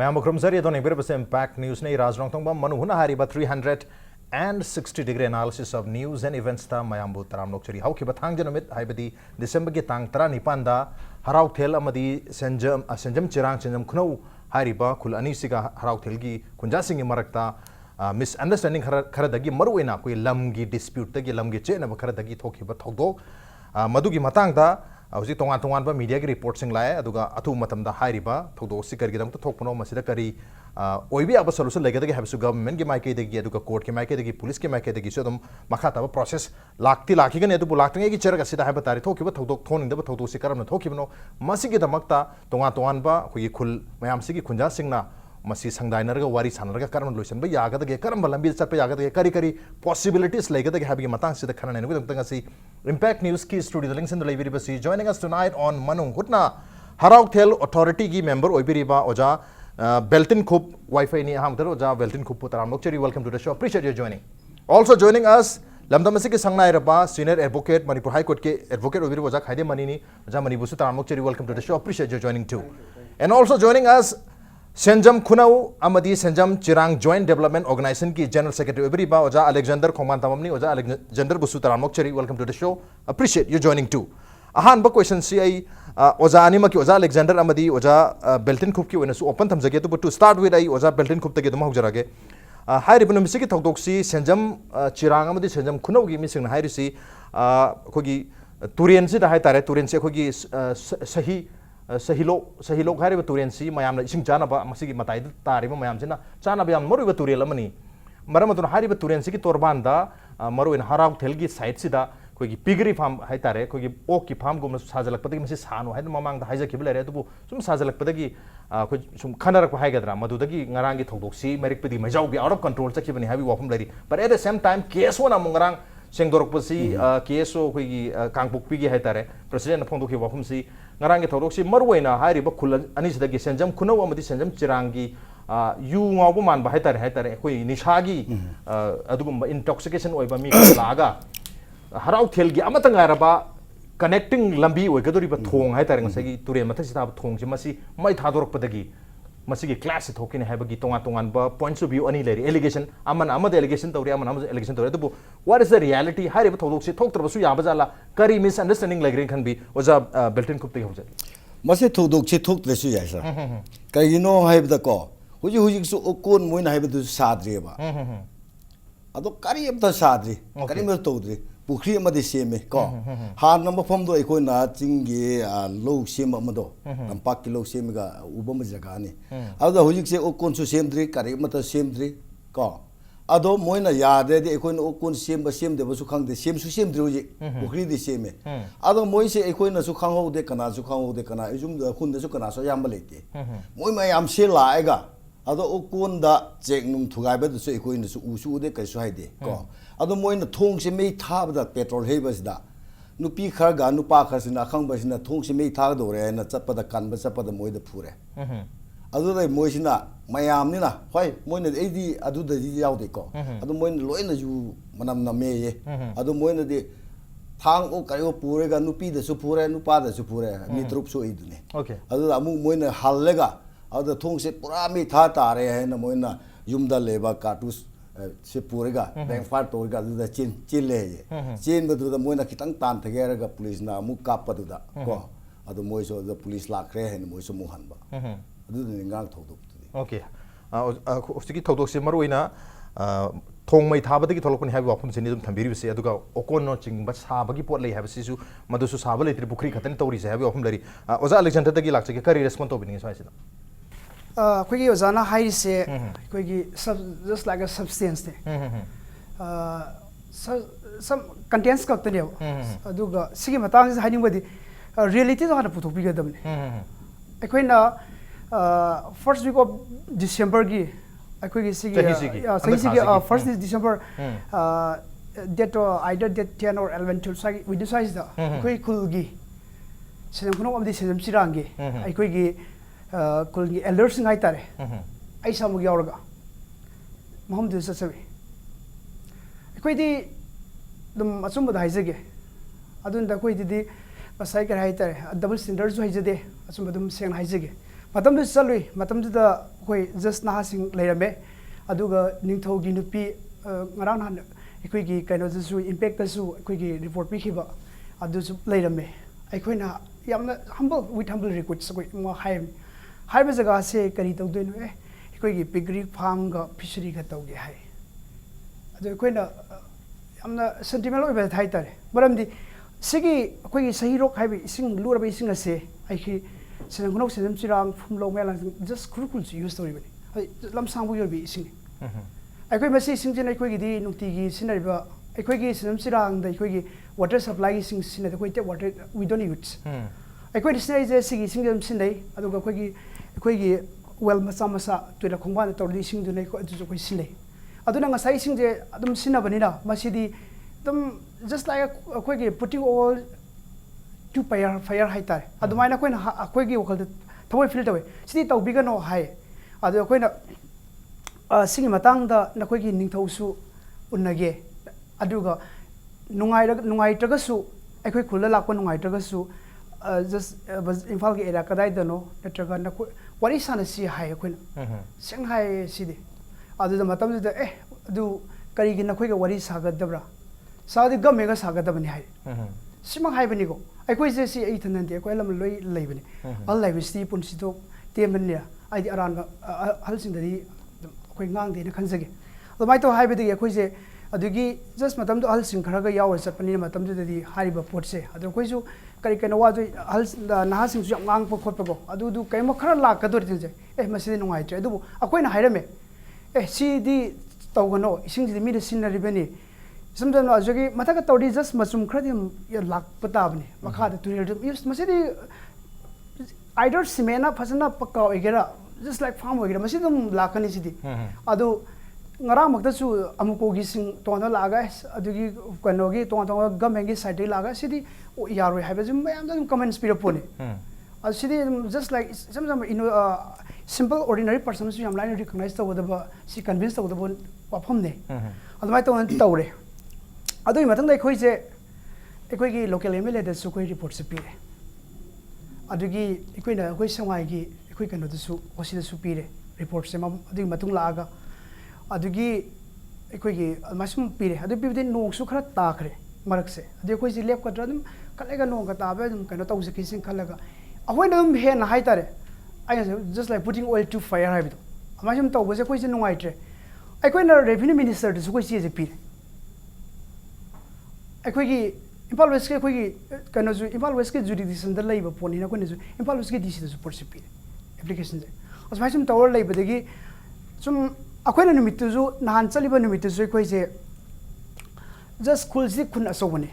Mayam Krumzari don't hear the impact news nei Rajrong Tongba Manuhuna Hariba 360-degree analysis of news and events ta Mayambu Taram Lokchari. How Kibatang Janamit Hibadi December Gitang Tara Nipanda Harau Tel Amadi Senjam Chirang Senjam Kuno Hariba Kul Anisika Harau Telgi Kunjasing Marakta misunderstanding Karadagi Maruina Kui Lamgi dispute Tagi Lamgi Chen of Karadagi Tokiba Togo Madugi Matangda Ausi tongan ba media ki report sing lai aduga atu matam da hai riba thodo sikar gidam to thokpno masida kari oibi aba solution lega dagi habsu government ki maike dagi aduga court ki maike dagi police ki maike dagi so dum makha ta process lakti lakhi gane adu lakti ki cheraga sida hai batari thoki ba thodo thoning da thodo sikaram na thoki bno masigi damakta tongan ba khoi khul mayam sigi khunja singna masi sangdainarga wari sanarga karam loisan ba yaga dagi karam lambi chat pa yaga dagi kari possibilities lega dagi habi matang sida khana ne gudam tanga si Impact News ki studio links in the library basi joining us tonight on Manung Hutna Harau Thel authority ki member oibiriba oja Belton Khup Wi-Fi ni ham taro oja Belton Khup putaram lokcheri welcome to the show appreciate your joining also joining us lamdamasi ki sangnai raba senior advocate Manipur High Court ke advocate oibiri oja khaide manini oja Manibu su taram lokcheri welcome to the show appreciate your joining too and also joining us Senjam Kunau Amadi Senjam Chirang Joint Development Organization ki General Secretary Oibiriba Oja Alexander Khongman Tamamni Oja Alexander Busu Taram Lokcheri welcome to the show appreciate you joining too ahan ba question si ai Oja anima ki Oja Alexander Amadi Oja Belton Khup ki wena su open thamjage to start with ai Oja Belton Khup tagi dum haujarage hai ribun misi ki thokdok si Senjam Chirang Amadi Senjam Kunau gi mising hai risi khogi Turian si da hai tare Turian si khogi Sahilok hari betulian si mayam na ising jana ba masih matai tari ba mayam sina jana ba maru betulian lamani maram tu hari betulian si ki torban da maru in harau thelgi side si da koi pigri farm hai tare koi ok ki farm gum sajalak padagi masih sanu hai mamang da haija kibla re tu sum sajalak padagi koi sum khanar ko hai gadra madu dagi ngarang gi thokdok si merik pedi majau gi out of control chaki bani habi wafum lari but at the same time case one amungarang sengdorok pasi case o koi kangpuk pigi hai tare president phong dokhi wafum si ngarang gi thorok si marwaina hari ba khul ani sidagi senjam kunau amadi senjam chirangi yu ngau man ba hai tare koi nishagi adugum intoxication oi ba mi laga harau thel gi amatang araba connecting lambi oi gadori ba thong hai tare ngasagi ture mathak sita thong si masi mai thadorok padagi masigi class thokine habagi tongan ba points of view ani leri allegation amad allegation tawri amad allegation tawri to what is the reality hari ba thodok si thok tarbasu ya bajala kari misunderstanding like khan bi oja Belton Khup te hoja mase thodok si thok tresu ya sa kai no haibda ko huji su okon moina haibdu sadri ba ado kari abda sadri kari mer todri Pukri amadi seme ko han number from do ikoi na chingi low sem amado nampak ki low sem ga ubam jaga ni ado hujik se okon su semdri kari mata semdri ko ado moina yade de ikoi na okon sem ba sem de ba su khang de sem su semdri huji pukri de seme ado moi se ikoi na su khang ho de kana izum da khun de su kana so yam balete moi ma yam se la ega ado okon da chek num thugai ba su ikoi na su usu de kai su haide ko ado moina thong se mei thab da petrol hebas da nupi khar ga nupa khar sina khang ba sina thong se mei thag do re na chapa da kan ba chapa da moi da phure ado dai moi sina mayam ni na hoi moina edi adu da ji yaw de ko ado moina loina ju manam na me ye ado moina de thang o kai o pure ga nupi da su phure nupa da su phure mi trup so idu ne okay ado amu moina halle ga ado thong se pura mei tha ta re hai na moina yumda leba cartouche se purega bank far torga da chin le chin badu da moina kitang tan thagera ga police na mu kap padu da ko adu moi so the police la kre hen moi so mu han ba adu ni ngang thodok okay ostiki thodok se maruina thong mai thabada ki tholokun habi wafum se ni dum thambiri se aduga okon no ching ba saba gi pot lei habi sisu madu su saba lei tri bukri khatan tori se habi wafum lari oza Alexander da gi lakche ke kari respond to bini so asida Kwegi ozana hai se kwegi just like a substance te some contents ka tane aduga sigi matang se haning badi reality to hana puthok bi gadam ne akoina first week of December gi akoigi sigi first is December date either date 10 or 11 to sai we decide da koi kulgi senam kuno amdi senam sirangi akoigi kulgi elders ngai tare ai samu yauraga Muhammad sasabi koi di dum asum da haizege adun da koi di masai kar hai tare double standard jo haizede asum dum seng haizege matam du salui matam du da koi just na sing leirame aduga ningthau gi nupi ngarang han ekoi gi kaino su impact ta su ekoi gi report pi khiba adu su leirame ekoi na yamna humble with humble request koi mo hai ba jaga se kari tau de no ekoi gi pigri farm ga fishery ga tau ge hai adu ekoi na yamna sentimental oi ba thai tare baram di sigi ekoi gi sahi rok hai bi sing lura ba sing ase ai ki senang kunok senam cirang fumlo melang just kurukul use story bani lam sangbu yor bi sing aikoi masi sing jen aikoi gi di nukti gi sinari ba aikoi gi senam cirang da aikoi gi water supply gi sing sinai aikoi te water we don't use aikoi di sinai je sigi sing jam sinai aduga aikoi gi well masa tuila khongba na tordi sing du nai ko adu koi sinai aduna ngasai sing je adum sinna bani na masi di dum just like aikoi gi putting all to fire high tar adumaina koina akoi gi wakal thawai feel tawe sidi tau biga no hai adu koina singi matang da nakoi gi ningthau su unnage aduga nungai traga su akoi khulala lakpa nungai traga su just imphal gi area kadai da no natraga nakoi wari sana si hai koina seng hai sidi adu da matam da adu kari gi nakoi ga wari sagadabra saudi gamega sagadabani hai simang hai bani ko aikoi je si ai thanan de ko lam loi lei bani al lai sti pun si to tem ban ne ai di aran hal sing da di koi ngang de na khanjage ado mai to hai badi aikoi je adugi just matam do hal sing khara ga yaw sat pani matam de di hari ba pot se ado koi su kari kana wa do hal na sing su ngang po khot po adu du kai mo khara la ka dor je masi de nungai tre adu akoi na hairame si di tawgano ising di mi de sinari bani sometimes ajogi mataka tawdi just masum khradim ya lak patabni makha da turil use masidi either simena phasana pakka egera just like farm egera masidum lakani sidi adu ngara makta su amuko gi sing tona laga adugi kanogi tona gamengi side laga sidi yaroi haiba jum mayam da comment speed upone sidi just like sometimes simple ordinary person su yam line recognize tawda si convince tawda wafam ne adumai tawre adoi matang dai khoi je ekoi gi local MLA da su koi report se pire adugi ekoi na koi samai gi ekoi kan da su osi da su pire report se ma adui matung la ga adugi ekoi gi masum pire adu pi din nong su khara ta khre marak se adu koi ji lep ka drum kalega nong ka ta ba dum kan ta usi kisin khalaga ahoi dum he na hai tare I just like putting oil to fire hai bido amasum ta ba se koi je nongai tre ekoi na revenue minister da su koi ji je pire अखोगी Imphal west के अखोगी कनो जु Imphal west के jurisdiction द lab पोनी न कोने जु इम्फाल वेस्ट के डीसी द सपोर्ट सिपि एप्लीकेशन जे असमाय सुम टावर लैब देगी सुम अखोइना निमित जु नहान चलिब निमित जु अखोइ जे जस्ट खुल जि खुन असोबने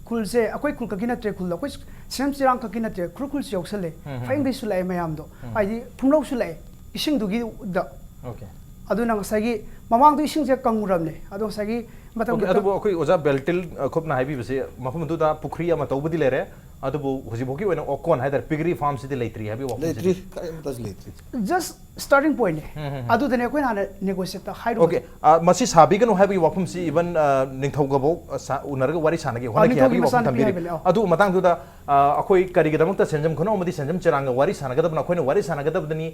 खुल से अखोइ खुल कगिना ट्रे खुल अखोइ सेम सिरांग कगिना ट्रे खुल से योक्सले फाइंग दे सुलाय मयाम दो आइदि फुंगलौ सुलाय इसिंग दुगी द ओके अदुना ngsaigi mamang du ising je kanguramne adu ngsaigi matam adubo akoi oja beltil khopna haibi base mafum du da pukhri ama tawbudi lere adubo hoji boki oina okon haidar pigri farm sidi leitri habi wa leitri kai mutas leitri just starting point adu dene koi na negotiate ta high okay masi sabi ganu habi wafum si even ningthau gabo unarga wari sanagi hona ki habi wafum tambiri adu matang du da akoi kari gedamuk ta senjam khono amadi senjam chiranga wari sanagadab na khoina wari sanagadab dani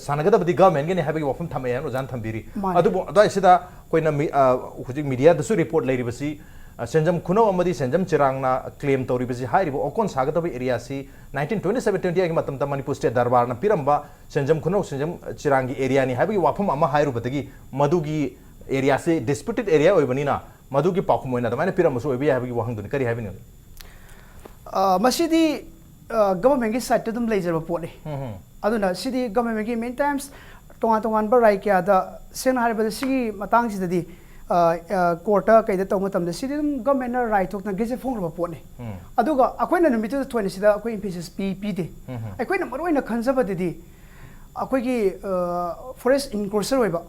sanagadab di government ge ne habi wafum thamaya no jan thambiri adu da sida koina hujik media da su report leiri basi senjam khuno amadi senjam chirangna claim tori basi hairibo okon sagadab area si 1927-28 gi matam ta manipur state darbar na piramba senjam khuno senjam chirangi area ni habi wafum ama hairu batagi madugi area se disputed area oibani na madugi pakhum oina da mane piramba so obi habi wahang dun kari habi ne masidi government gi side dum laser ba pone aduna sidi government gi many times tongan ba rai kya da sen har ba sigi matang si di Carta कई तब government right थोना गेजे फोंग्रब पोने अखोना नुमित थोने अखोई emphasis पीदे अखोना मरोइना खनजबदी अखोगी फॉरेस्ट इनक्रोचर होइबा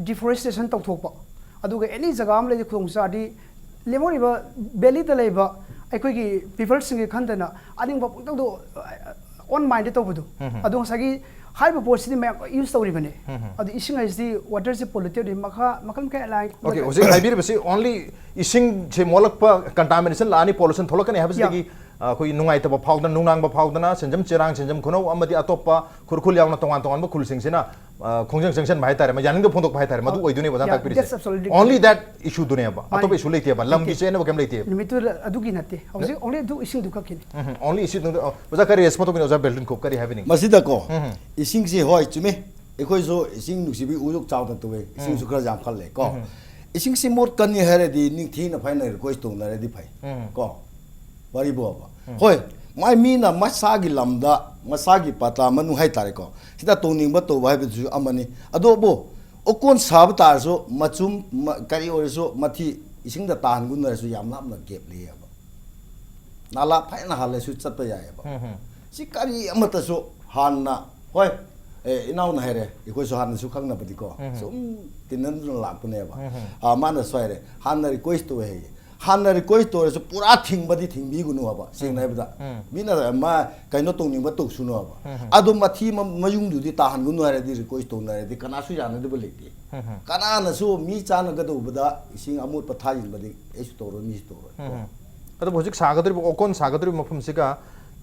डिफोरेस्टेशन तौथोकपा एनी जगह अम लेदि खुदोंचादी लेमोरिबा बेली द लेबा अखोगी पीपल सिंग खंदना अनिंग पंगदो on mind to budu adong sagi hai ba post ni ma use story bane adu ising is the water se polluted makha makam ka like okay ose haibir basi only ising che molak pa contamination la ani pollution tholakani habsi gi khoi nungai ta ba phawdan nungnang ba phawdana senjam chirang senjam khunau amadi atopa khurkhul yauna tongan tongan ba khulsing sina khongjang junction bhai tare ma yaning do phondok bhai tare madu oidune ba tak piri only that issue dunia ba atopa issue leite ba lam gi che na ba kem leite limitu adu gi natte hausi only du ising du ka kin only issue no oza kari response to oza building khop kari happening masida ko ising si hoi chume ekhoi so ising nusibi uyuk chaw ta tuwe ising su khara jam khal le ko ising si mot kan ni hare di ning thi na phai na request to na re di phai ko wari bo ba hoi mai mi na masagi lamda masagi pata manu hai tare ko sida to ning ba to bai bu amani ado bo okon sab tar so machum kari ore so mathi ising da tan gun na so yam lam na gap le ba nala phai na hale su chat pa ya ba si kari amata so han na hoi inau na here ikoi so han su khang na padi ko sum tinan la pune ba mana swai re han na request to he han na request to so pura thing badi thing bi gunu ba sing na ba mina ma kaino tong ning ba to su no ba adu mathi mayung du di ta han gunu re di request to na re di kana su ya na de ba lekti kana na su mi cha na ga do ba da ising amut pa tha jin ba di esu to ro mi to ro ado hojik sagadri okon sagadri mafum siga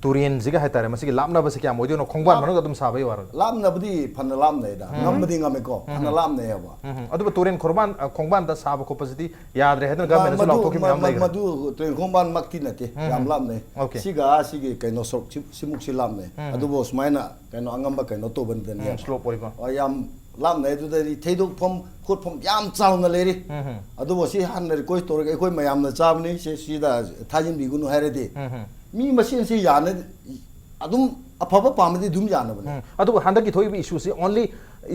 turin ziga haitare masigi lamna basi kya modio no khongban manu adum sabai war lamna budi phana lam nei da ngam budi ngame ko phana lam nei ba adu turin khorban khongban da sab ko pasiti yaad re hadan government so lok to ki mam lai madu turin khongban makti na te yam lam nei siga sigi kaino sok simuk si lam nei adu bo smaina kaino angam ba kaino to ban den ya slow poi ba yam lam nei du da theiduk phom khut phom yam chaw na le ri adu bo si han ne ko to re koi mayam na chab ni si da thajin bi gunu haire de mi machine si yana adum afaba pamadi dum yana bane adu handa ki thoi bi issue si only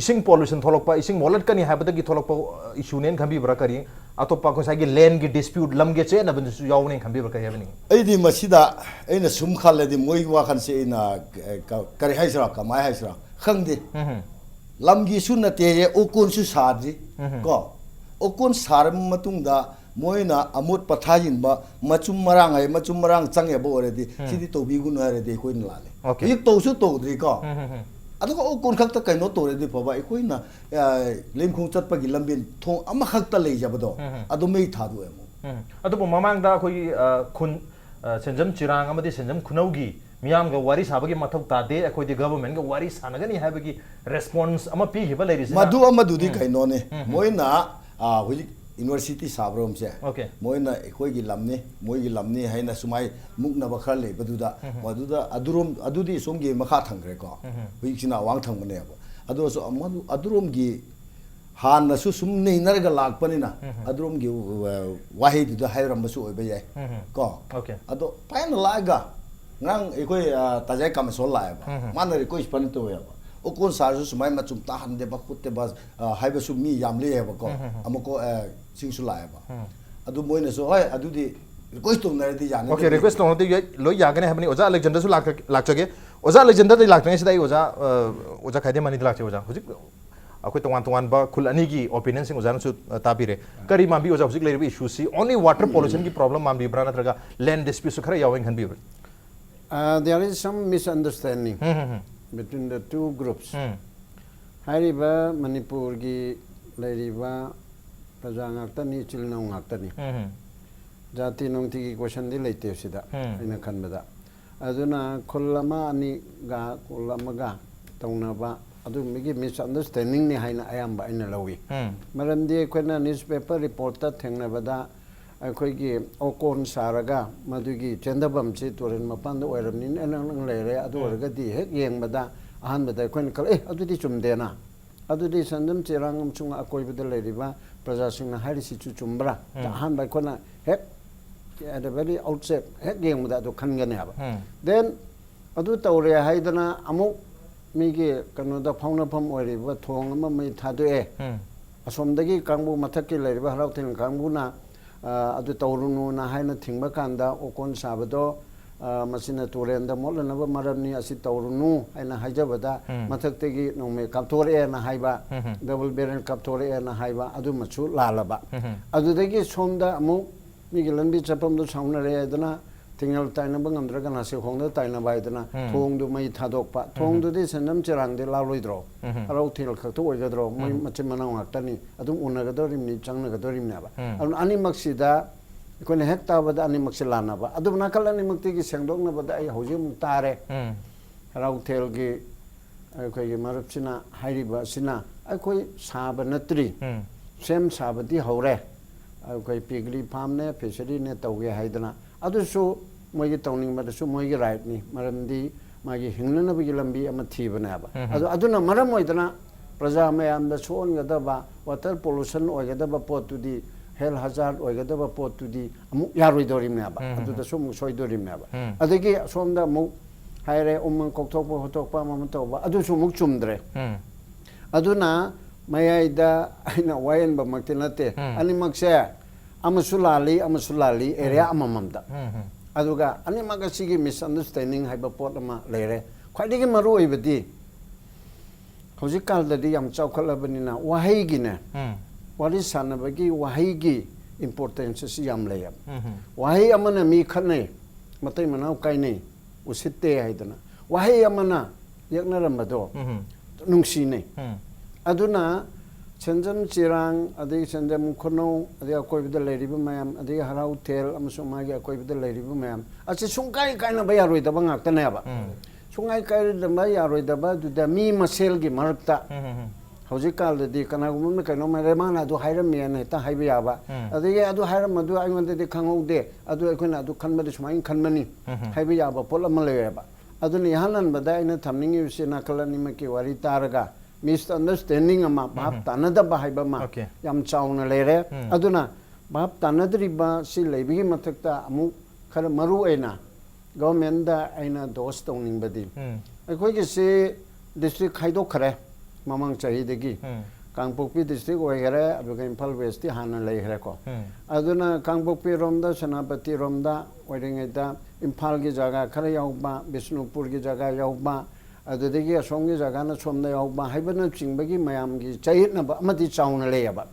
ising pollution tholok pa ising molat kani habata ki tholok pa issue nen khambi bra kari atopa ko sagi land gi dispute lam ge che na ban su yaw ne khambi bra kari habani ai di masida aina sum khale di moi wa khan se ina kari haisra ka mai haisra khangde lam gi su na te ye okun su sadri ko okun sar matung da moina amut pathajin ba machum marang change bo already sidi to bi gun already koi na le ik to su to dri ko adu ko kon khak ta kaino to already phawa koi na lim khung chat pa gi lambin thong ama khak ta lei jabado adu mei tha du emo adu bo mamang da koi khun senjam chirang amadi senjam khunau gi miyam ga wari sabagi mathau ta de akoi di government ga wari sanagani habagi response ama pi hiba lei ri madu di kaino ne moina hoji university sabrom se moina ekoi gi lamne moi gi lamne haina sumai mukna ba khar le baduda baduda adurom adudi somgi makha thangre ko huichina wang thangmane ba adu so amadu adurom gi han na su sum nei nar ga lak panina adurom gi wahi du hairam su oi ba ye ko ado pain la ga ngang ekoi tajai kam so la ba man re ko span to ya ba okon sar su sumai ma chum ta han de ba putte ba haiba su mi yam le ba ko amako sing su la ba adu moina so hai adu di request to na di jane okay request to de lo ya gane habani oza alexander su lak chage oza alexander de lak tang sidai oza khaide mani lak che oza hujik akoi tongan ba khul ani gi opinion sing oza su tabire kari ma bi oza hujik le issue si only water pollution ki problem ma bi brana traga land dispute su khara yawing khan bi there is some misunderstanding between the two groups hariba manipur gi leiriba praja ngaktani chilnau ngaktani jati nongti gi question di leite sida ina khanbada aduna khollama ani ga khollama ga tongna ba adu migi misunderstanding ni haina ayamba ina lawi maramdi khona newspaper reporter thengna bada akhoi gi okon saraga madugi chendabam chi toren mapanda oiramnin enang leire adu orga di hek yeng bada ahan bada khon kal adu di chumdena adu di sandam chirangam chung akoi bada leiriba praja singna hari si chu chumbra ahan ba khona hek at a very outset hek yeng bada adu khan gane aba then adu tawre haidana amuk migi kano da phawna pham oiriba thong ama mai thadu asomdagi kangbu mathakki leiriba harau thing kangbu na adu tawrunu na haina thingba kanda okon sabado masina turenda molnaba maramni asi tawrunu haina hajabada mathaktegi nome kapthore na haiba double barrel kapthore na haiba adu machu lalaba adu dagi somda amu migi lambi chapam do sauna re adana tinggal taina bangam dra nasi khong da taina bai dana thong du mai thadok pa thong du di sanam chirang de la loi dro rau thil khak tu oi ga dro mai machim manang ak tani adum una ga dorim ni chang ga dorim na ba ani maksida ko ne hekta ba da ani maksilana ba adum nakal ani makti gi sengdok na ba da ai hoji mu tare rau thil gi ko gi marup sina hairi ba sina ai koi sa ba natri sem sa ba di hore ai koi pigli farm ne fishery ne tau ge haidana adu su moi gi tawning ma da su moi gi right ni maram di ma gi hinglana bi lambi ama thibana ba adu aduna maram oidana praja mayam da son ga da ba water pollution oi ga da ba pot tu di health hazard oi ga da ba pot tu di amu yaroi dorim na ba adu da su mu soi dorim na ba adagi som da mu haire umman kok thok ba hotok pa ma to ba adu su mu chumdre aduna mayai da aina wayan ba maktinate ani makse amasulali area amamamda aduga ani magasigi misunderstanding haiba pot ama lere khwaidigi maru oibadi hojik kal da di yam chawkhalabani na wahai gi ne wari sanabagi wahai gi importance si yam layam wahai amana mi khane matai manau kai nei usitte haidana wahai amana yakna ramado nungsi ne aduna Chenjam Chirang, Adi Chenjam Kono, Adi Akoibida Lady Bumam, Adi Harau Tel, Amasumagi Akoibida Lady Bumam. As a Sungai kind of Bayaro the Bangak Tanaba. Sungai carried the Bayaro the Badu, the me Maselgi Marta. Hojikal, the Dekanagum, Kanoma Remana, do hire me and Heta Habiaba. Adi Adu Haramadu, I wanted the Kango de, Adu Akuna, Adu Kanmadish Mine Kanmani, Habiaba, Pola Malayaba. Aduni Hanan, but I know Taming you see Nakalanimaki, Waritaraga. Misunderstanding ama bab tanada bahaiba ma yam chauna lere aduna bab tanadriba si lebi mathakta amu khara maru aina government da aina dos tongning badi akoi gi se district khaido khare mamang chahi degi kangpokpi district oigare abuga Imphal West ti hana lei hre ko aduna kangpokpi romda Senapati romda oiringaita Imphal gi jaga khara yauba Bishnupur gi jaga yauba adudagi asomgi jagana somda yauba haibana chingbagi mayamgi chayitna ba amati chauna leyaba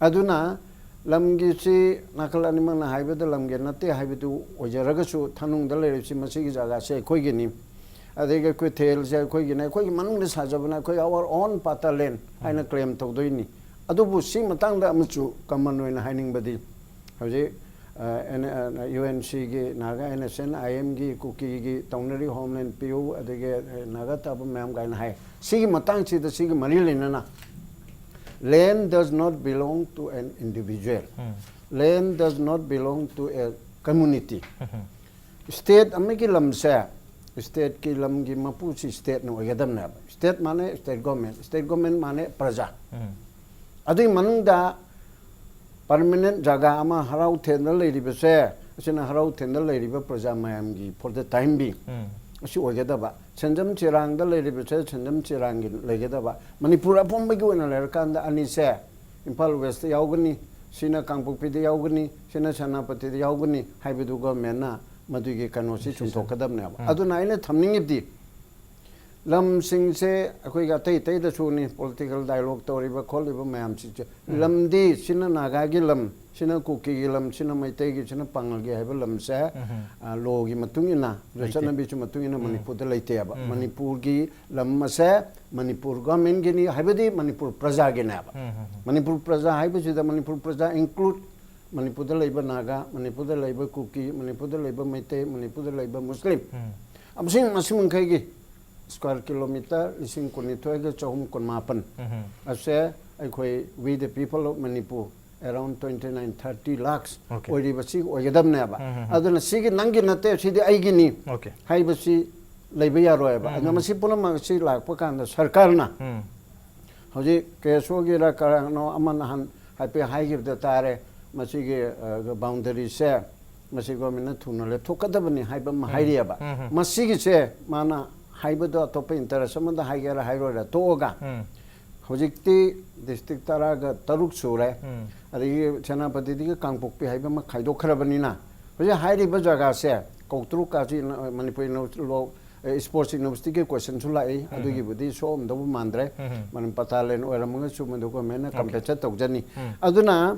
aduna lamgi si nakal animang na haibada lamgi nate haibidu ojaragasu thanungda lerisi masigi jaga se koigi ni adega koi thel se koigi na koigi manungda sajabana koi our own patalen aina claim tawdoini adubu si matangda amuchu kamanoina haining badi hauje UNC gi naga NSN IM gi kuki gi taunari homeland PU adege naga tab mam gain hai sigi matang chi da sigi marilina na land does not belong to an individual land does not belong to a community state amiki lamsa state ki lam gi mapu si state no yadam na state mane state government mane praja adui manungda permanent jaga ama harau thendal leiriba se asina harau thendal leiriba praja mayam gi for the time being asi ogeda ba chenjam chirang da leiriba se chenjam chirang gi legeda ba manipur apom ba gi ona ler kan da ani se Imphal West yaugani sina Kangpokpi da yaugani sina Senapati da yaugani haibidu government na madu gi kanosi chumthokadam na ba aduna ina thamning di lam sing se akoi ga tai da suni political dialogue toriba kholiba mayam si lam di sina naga gi lam sina kuki gi lam sina maitai gi sina pangal gi haiba lam se lo gi matungina rachana bi chu matungina manipur da leite ba manipur gi lam ma se manipur government gi ni haibadi manipur praja gi na ba manipur praja haiba si da manipur praja include manipur da leiba naga manipur da leiba kuki manipur da leiba maitai manipur da leiba muslim amsing masimung kai gi square kilometer ising kunithoy ga chahum kun mapan ase aikoi we the people of Manipur around 29-30 lakhs ori basi oyadam ne ba aduna sigi nangi nate sidi aigi ni hai basi leiba yaro ba aduna masi puna ma si lak pa kan da sarkar na hoji keso gi ra kar no aman han hai pe hai gi da tare masi gi boundary se masi go min thuna le thokadabani hai ba ma hai ba masi gi se mana haibado tope interest amanda haigera hairora toga hojikti district taraga taruk sure ari Senapati di Kangpokpi haiba ma khaido kharabani na hoje hairi ba jaga se koktru ka ji Manipur lo sports university ke question sulai adugi budi som do mandre man patalen oramanga sumando ko mena competition tawjani aduna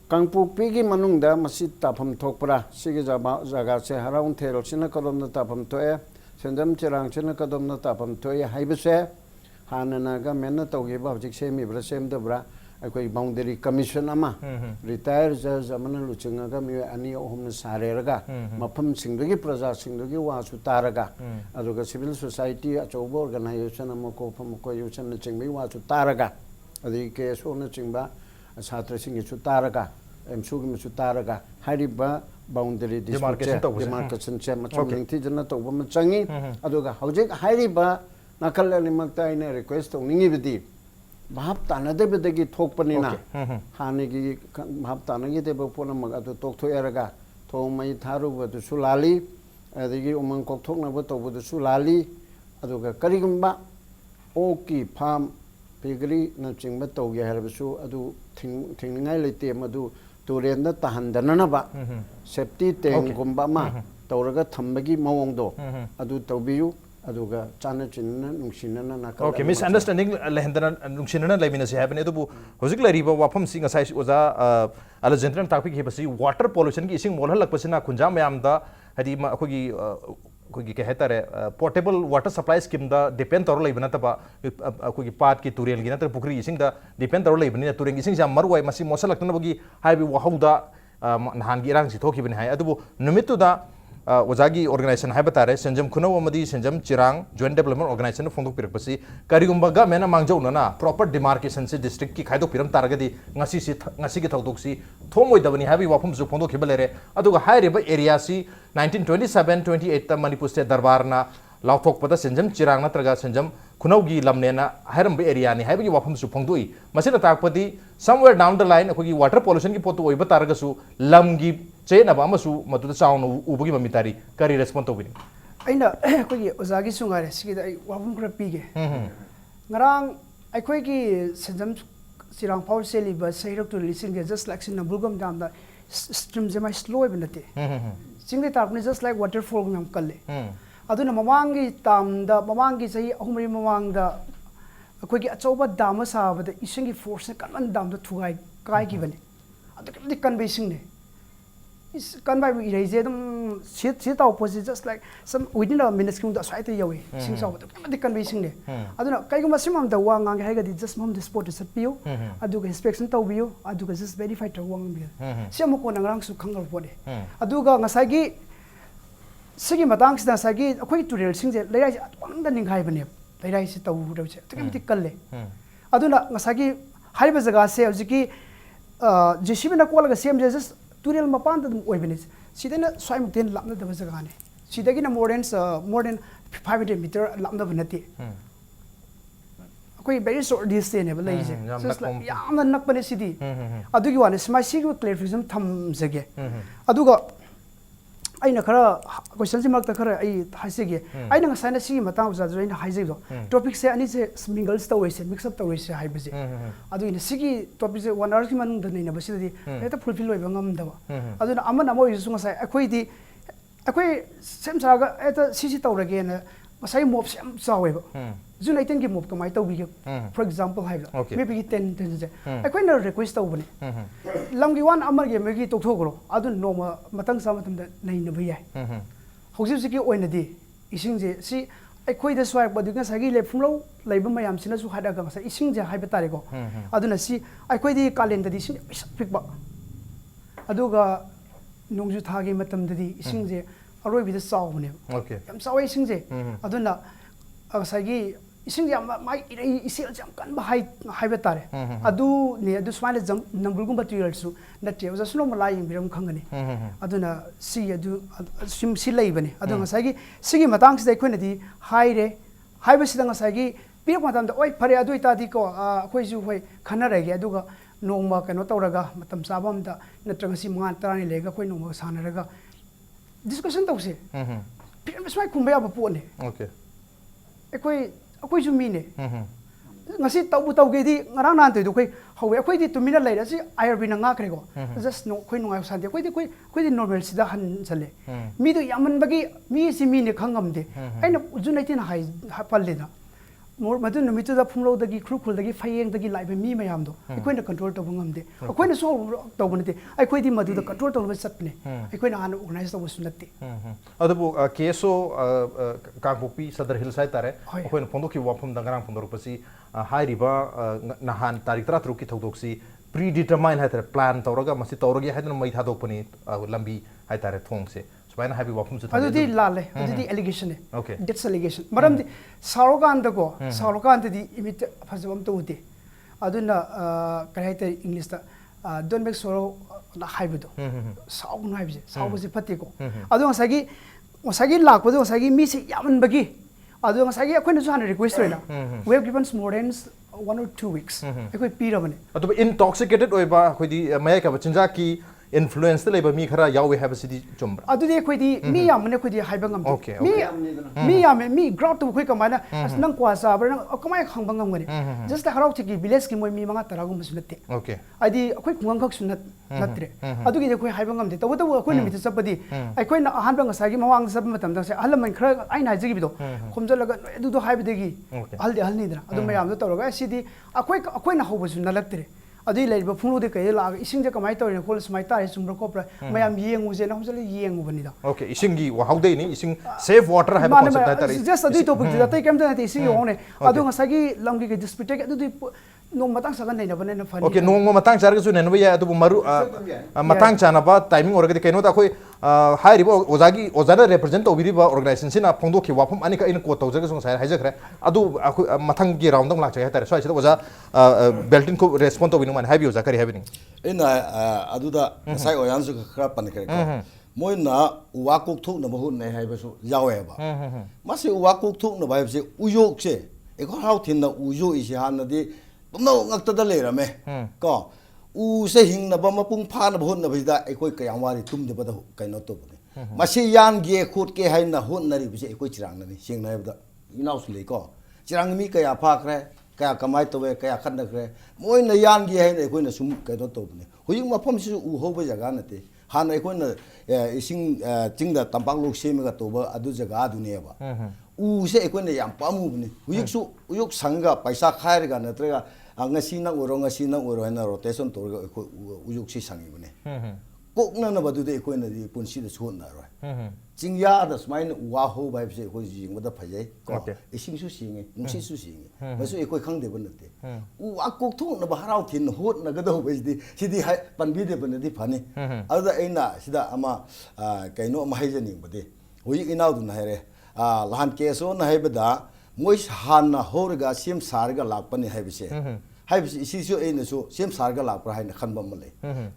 कांगपुपी की मनुंगदा मसी ताफम थोकपरा सिगे जगह से हराउन थेरल सिना कदमना ताफम थोए सेंजम चिरांग सिना कदमना ताफम थोए हाइबसे हाननागा मेना तौगेबा हजिक सेमीब्रा सेमदब्रा अखोई boundary commission अमा retire जज अमना लुचिंगागा मी अनि अहम सारेरगा मफम सिंगदगी प्रजा सिंगदगी वासु तारगा अदुगा सिविल सोसाइटी अचौबो ऑर्गेनाइजेशन अमा कोफम कोयुसन चिंगबी वासु तारगा अदि केसो न चिंबा छात्र सिंग सु तारगा एमसु गी सु तारगा हारिबा बाउंड्री डिमार्केशन से मचम लिंथि जन तौबा म चंगी अदुगा हौजिक हारिबा नाकल निमक्ता आइने रिक्वेस्ट तौनिंगी बिदि भाव तानदेबदगी थोकपनिना हानिगी भाव तानगी देब पोनमग अदु तोकथोयरगा थोमई थारुबदुसु लाली अदगी उमंग कोकथोकनब तौबदुसु लाली अदुगा करिगुंबा ओकी फार्म पिगरी न चिंब तौगे हरबसु अदु थिंगनिंगाई लेते मदु तुरेंदा तहंदननबा सेफ्टी टैंकगुंबा मा तौरगा थंबगी मवोंगदो अदु तौबियु अदुगा चाना चिन्ना नुंसिनना नाका ओके मिसअंडरस्टैंडिंग लेहंदना नुंसिनना लेबिना से हैबने दुबु होजिक लरिबा वाफम सिंग साइज ओजा अलेजेंद्रन टॉपिक हेबसी वाटर पोल्यूशन की इसिंग मोलहल लकपसिना खुंजा मयामदा हदि अखोगी अखोगी के हेतारे पोर्टेबल वाटर सप्लाई स्कीम दा डिपेंड तौर लेबना तबा अखोगी पाट की तुरेल गी नतर पुखरी इसिंग दा डिपेंड तौर लेबनी तुरेंग इसिंग जा मरवाई मसी मोसलक्तन बगी हाइबी वहौदा नहान गी इरांग सिथोखिबने हाय अदुबु नुमितुदा ओजागी ऑर्गेनाइजेशन है बतारे संजम खुनो अमदी Sanjam Chirang joint development organization फोंदोक पिरपसी करिगुंबा गवर्नमेंट मांगजौना प्रॉपर डिमार्केशन से डिस्ट्रिक्ट की खाइदोक पिरम तारगदी ngasi की थौदोक सी थोमोइदबनी हाबी वाफम जु फोंदोक खिबलेरे अदुगा हाइरेबा एरिया सी 1927 28 ता मणिपुर स्टेट दरबारना लाउथोकपदा संजम चिरांग नत्रगा संजम खुनौगी लमनेना हाइरम एरिया नि हाइबगी वाफम जु फोंदोई मसिना ताकपदी समवेयर डाउन द लाइन अखोगी वाटर पोल्यूशन की पोतो ओइबा तारगसु लमगी चेनबा अमसु मतुदा चाउनु उबगी ममितारी करी रेस्पोंड तोबिनी अइना अखोगी ओजागी सुंगारे सिगिदा वाफम खरा पीगे ngarang अखोगी संजम चिरांग पावर सेलिबा सैरक टु लिसिंग जस्ट लाइक सिन बुलगम दाम दा स्ट्रीम जे माइ स्लो बनते सिंगे तापने जस्ट लाइक वाटरफॉल नाम कल्ले अदुना ममांगी तामदा ममांगी सही अहुमरी ममांगदा अखोगी अचौबा दाम साबदा इसिंगी फोर्स ने कनन दाम दा थुगाई काय की बने अदुकि कन्वेसिंग ने इस कन्वाई इरेजे दम सी ताउ पोजि just like some within a minutes किंग द स्वाइते यवे सिंग साउ द कन्वेसिंग ने अदुना काइगुमा सिमम द वांग ngang हाइगदी जस्ट मम द स्पॉट सट पियो अदुगा इंस्पेक्शन तौबियो अदुगा जस्ट वेरीफाई द वांग बियो सिम को नंगरांग सु खंगल पोदे अदुगा ngसागी सिगी मतंग सिदा सागी अखोई टुरेल सिंजे लेराइ अतवंग द निंगाइ बने लेराइ सि तौ दबसे तकमति कल्ले अदुना ngसागी हाइबा जगह से हजिकी जेसीबी न कोलगा सेम जे जस्ट तुरेल मपान दम ओइबने सिदेना स्वाइमुतेन लामना दब जगह ने सिदगी न मोर देन 500 मीटर लामना बनते कोई वेरी शॉर्ट डिस्टेंस है लेजे जस्ट लाइक यामना नकपने सिदी अदुगी वाने स्माइ सिगु क्लेरिफिकेशन थमजगे अदुगा अइना खरा क्वेश्चन से मरता खरा आई हाइसेगे अइना ngसाइना सिगी मतां उजाजो अइना हाइजेगो टॉपिक से अनि से मिंगल्स तवैसे मिक्स अप तवैसे हाइबजे अदुगिना सिगी टॉपिक से 1 आवर की मनुंग दनैना बसिदि हेता फुलफिल होइबा ngमदबा अदुना अमन अमो युसु ngसाइ अखोइदि अखोइ सेम सागा एता सिसि तवरगेना ngसाइ मोब सेम चावेबा जुन आइटन की मोब कमाइ तवबिगे फॉर एग्जांपल हाइबा मे बि 10 जे अखोइना रिक्वेस्ट तवबने लमगी वन अमर गे मेगी तोथोगरो अदु नोमा मतंग सा मतम नैन भय हौजिब सिकी ओइनदि इसिंग जे सि अखोइदा स्वाइ बदुगा सागी लेफुमलो लैब मयाम सिना सु हादा गंसा इसिंग जे हाइबा तारेको अदुना सि अखोइदि कालेंददि सिन पिकबा अदुगा नोंजु थागे मतम ददि इसिंग जे अरोइबिदा चावने ओके यम चावै इसिंग जे अदुना सागी इसिंग याम माइ इरै इसेल जम कन हाइ हाइबा तारे अदु ने अदु स्वाइना जम नंबरगुम बतियलसु नटे जसनो मलाई बिरम खंगने अदुना सि अदु सिम सि लैबने अदु ngसाigi सिगी मतंग से अखोइनदि हाइरे हाइबसिदा ngसाigi पिरक मतम ओइ फरे अदु इतादि को अखोइजु होय खनरगे अदुगा नोंमा कनो तौरगा मतम साबम दा नत्रगसि मंगा तरानि लेगा कोइ नोंमा सानरगा डिस्कशन तौसे पिरम स्वाइ कुंबया बपोने ओके अखोइ जुमीने ngasi tau taugeidi ngarang nan toidu khoi hawe khoi di tumina laira si irb na nga khrego just no khoi nungai sante khoi di normal sida han chale mi du yaman bagi mi si mi ne khangam de aina junaitin hai palle na मधु नुमितुदा फुंगलोदगी क्रुखुलदगी फयेंगदगी लाइबे मी मयामदो अखोइना control तब ngamde अखोइना सो तबनते अखोइदी Madhuda control तब चटने अखोइना हान organise तब सुनते अदबु केसो कागोपी सदर hill side तारे अखोइना फोंदो की वाफम दंगरांग फोंदो पसी हाइरिबा नहान तारीख 13 की थौदोक्सी प्री डिटरमाइन है तारे प्लान तौरगा मसी तौरगे है मै थादोकपनी लंबी है तारे थोंगसे सुबाइना हाबी वाफम से अदुदी लाले अदुदी एलिगेशन है Okay. दैट्स एलिगेशन मरम सारोकांदको सारोकांददी इमिट फजबम तोदे अदुना करेक्टर इंग्लिश ता डोंट मेक सोरो ना हाइबदो साउन हाइबजे साउबजे फतेको अदु ngसागी लाखबदो ngसागी मिसे यामनबगी अदु ngसागी अखोइना जो हान रिक्वेस्ट रेना we have given more than 1 or 2 weeks अखोइ पीरबने अदबु इंटॉक्सिकेटेड ओइबा खोइदी मय का चिंजा की इन्फ्लुएंस ते लेबा मी खरा यावे है बसिदी चुम्बरा अदुदे खोइदी मी यामने खोइदी हाइबंगम Okay, मी यामे मी ग्राउट तो खोइ कमाना नंग क्वासा बर नंग कमाय खंबंगम गने जस्ट हराउ थिकी विलेज की मोय मी मंगा तरागुम सुनते ओके आदि अखोइ खुंगंग खक सुनत नत्रे अदुगी खोइ हाइबंगम दे तबो तबो अखोइ निमित सबदी अखोइ न अहान बंग सागी मवांग सब मतम दसे अहलमन खरा आइना हाइजगी बिदो खोमजलगा अदुदो हाइबदेगी हल्दे हलनिदरा अदु मयाम दो तौरगा सिदी अखोइ न होबो सुनलक्तरे अदुई लेरिबा फुंगलोदे कय लाग इसिंग कमाय तौरे खोल समाय तारे सुम्ब्र कोप्रा मयाम येंगुजे ना हमजल येंगुबनिदा ओके इसिंगी वाहाउदे नि इसिंग सेफ वाटर है कांसेप्ट है तारे जस्ट अदुई टॉपिक दा तै केम दा इसिंग योने अदु ngसागी लंगी के डिस्प्यूट अदुई नो मतंग सगन नै नबने न फनी ओके नोंग मतंग चारग सु नेनबा या अदु मरु मतंग चानाबा टाइमिंग ओरगदि कैनो ता खोइ हाइरिबो ओजागी ओजाना रिप्रेजेंट तौबिरिबा ऑर्गेनाइजेशन सिना फोंदो की वाफम अनि का इन को तौजग सु साइ हाइजखरे अदु मतंग की राउंड दंग लाचै तारे सो ओजा बेल्टिन को रेस्पोंड तौबिनु मान हाइबि ओजा करि हाइबिनि ina aduda sai oyan su khara pan kare ko moi na uwa kok thuk na bahut nei hai basu yawe ba mase uwa kok thuk na bai se uyok se eko hau thin na uyo isi han na di no ngak ta da le ra me ko u se hing na ba ma pung pha na bahut na bai da ekoi kayam wari tum de ba da kai no to ba mase yan ge khut ke hai na hot na ri bi se ekoi chirang na ni sing na ba da inau su le ko chirang mi kaya pha kre kaya kamai to we kaya khan na kre moi na yan gi hai na ekoi na sum kai no to ne huyung ma phom si u ho ba jaga na te han ekoi na ising ching da tampang lok se me ga to ba adu jaga adu ne ba u se ekoi na yam pa mu ne huyuk su uyuk sanga paisa khai ga na tre ga ngasi na uro na rotation to ga ekoi uyuk si sangi ne kok na na ba du de ekoi na di pun si da chon na ro chingya da smai na wa ho ba se ekoi jing ba da phajai ko ising su singe nungsi su singe ba su ekoi khang de ba na te u akok thu na ba harau thin hot na ga do ba di sidi pan bi de ba na di phani ada aina sida ama kaino ma hai jani ba de hui inau du na here lahan keso na hai ba da moi han na hor ga sim sar ga lak pani hai bi se hai bi isi su aina su sim sar ga lak pra hai na khan ba ma le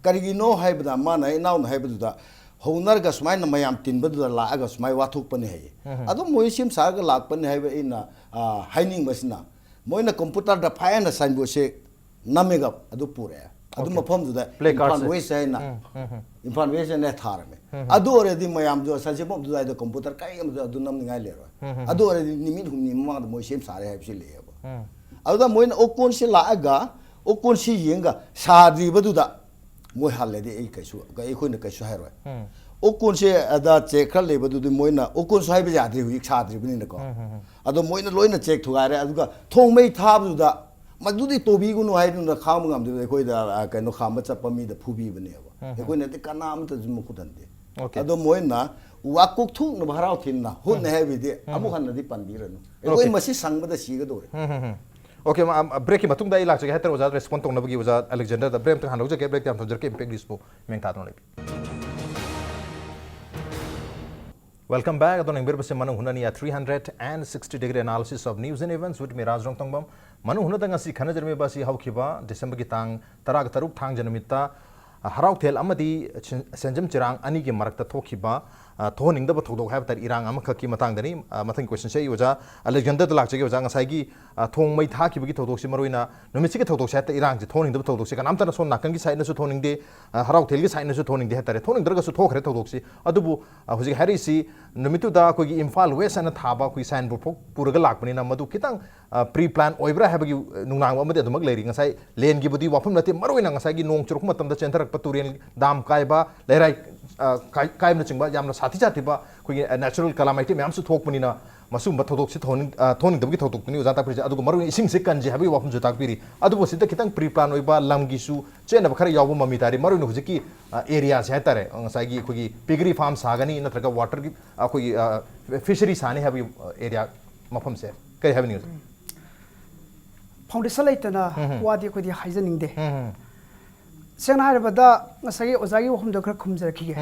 karigi no hai ba da ma na inau na hai ba da honour का सुमाय न मयाम तिन बदु लाग सुमाय वाथुक पने है अदो मोय SIM साग लाग पने है इना हाइनिंग मसिना मोय न कंप्यूटर द फाइन साइन बो से नमेगा अदु पुरे अदु मफम दु इम्फान वेस है ना इम्फान वेस ने थार में अदु ओरेदि मयाम जो सजे बम दु द कंप्यूटर काई म अदु नम निगाय ले रो अदु ओरेदि निमित हुमनि ममा मोय सिम सारे है से ले अदु मोय न ओकोन से लागा ओकोन से येंगा सादि बदु दा मोय हाले दे कैसु एखोइन कैसु हाय रो ओकोन से अदा चेक खर लेबदु दु मोयना ओकोन सु हाइबे जाद्रि हुई साद्रि बनि न को अदो मोयना लोइना चेक थुगारे अदुगा थोंग मै थाबदु दा मदुदि तोबी गुनु हाइदु न खाम ngam दु एखोइ दा कैनो खाम चप मी द फुबी बने अब एखोइन ते कनाम त जुम खुदन दे अदो मोयना वाकुक थुक न भराव थिन ना हुन ने हेबि दे अमु हन दि पनबिरनु एखोइ मसि संगबदा सिग दोरे ओके ब्रेक की मतुंग दाई लाग जगे हेतर वजा रेस्पोंड तोंग नबगी वजा अलेक्जेंडर द ब्रेम तक हानोग जगे ब्रेक ताम थजर के इम्पैक्ट दिसपो मेंग तातो ने वेलकम बैक अदोन इंबर बसे मनु हुननी 360 degree analysis of news and events with me Rajrong Tangbam मनु हुन तंग असि खन जरमे बासी हाउखिबा दिसंबर की तांग तराग तरुक थांग जनमिता हराव थेल अमदी सेंजम चिरांग अनि के मरकता थोखिबा थोनिंगदब थोदोक हाब तर इरांग अमख की मतंग दनी मथंग क्वेश्चन से योजा अलेक्जेंडर द लाक्चगे योजा ngसाइगी थोंग मै था की बगी थोदोक से मरोइना नुमिसि के थोदोक से इरांग जे थोनिंगदब थोदोक से कनाम तना सोन नाकंग की साइड न सु थोनिंगदे हराव थेल की साइड न सु थोनिंगदे हतरे थोनिंग दरग सु थोखरे थोदोक से अदुबु हुजि हैरी सी नुमितु दा कोगी इम्फाल वेस्ट अन थाबा कोई साइन बुफो पुरगा लाकपनि ना मदु खितंग प्री प्लान ओइब्रा हैबगी नुंगांग अमदे अदुमक लेरि ngसाइ लेन की बुदी वाफम नते मरोइना ngसाइगी नोंग चुरुक मतम द चेंथरक पतुरियन दाम कायबा लेराइ कायम न चिंगबा यामना साथी जातिबा कोई नेचुरल कलामिटी मैम सु थोकपनिना masum ba thodok si thoning dabgi thodok ni uja takpiri adu maru ising se kanji habi wakum ju takpiri adu bo sida kitang pre plan oi ba lamgi su chena ba khara yawu mami tari maru nu hujiki area se tare ngasai gi khogi piggery farm sagani natraga water gi khogi fishery sani habi area mafam se kai habi news foundation laitana wadi khodi haijaning de sena harabada ngasai ozagi wakum do khara khumjaraki ge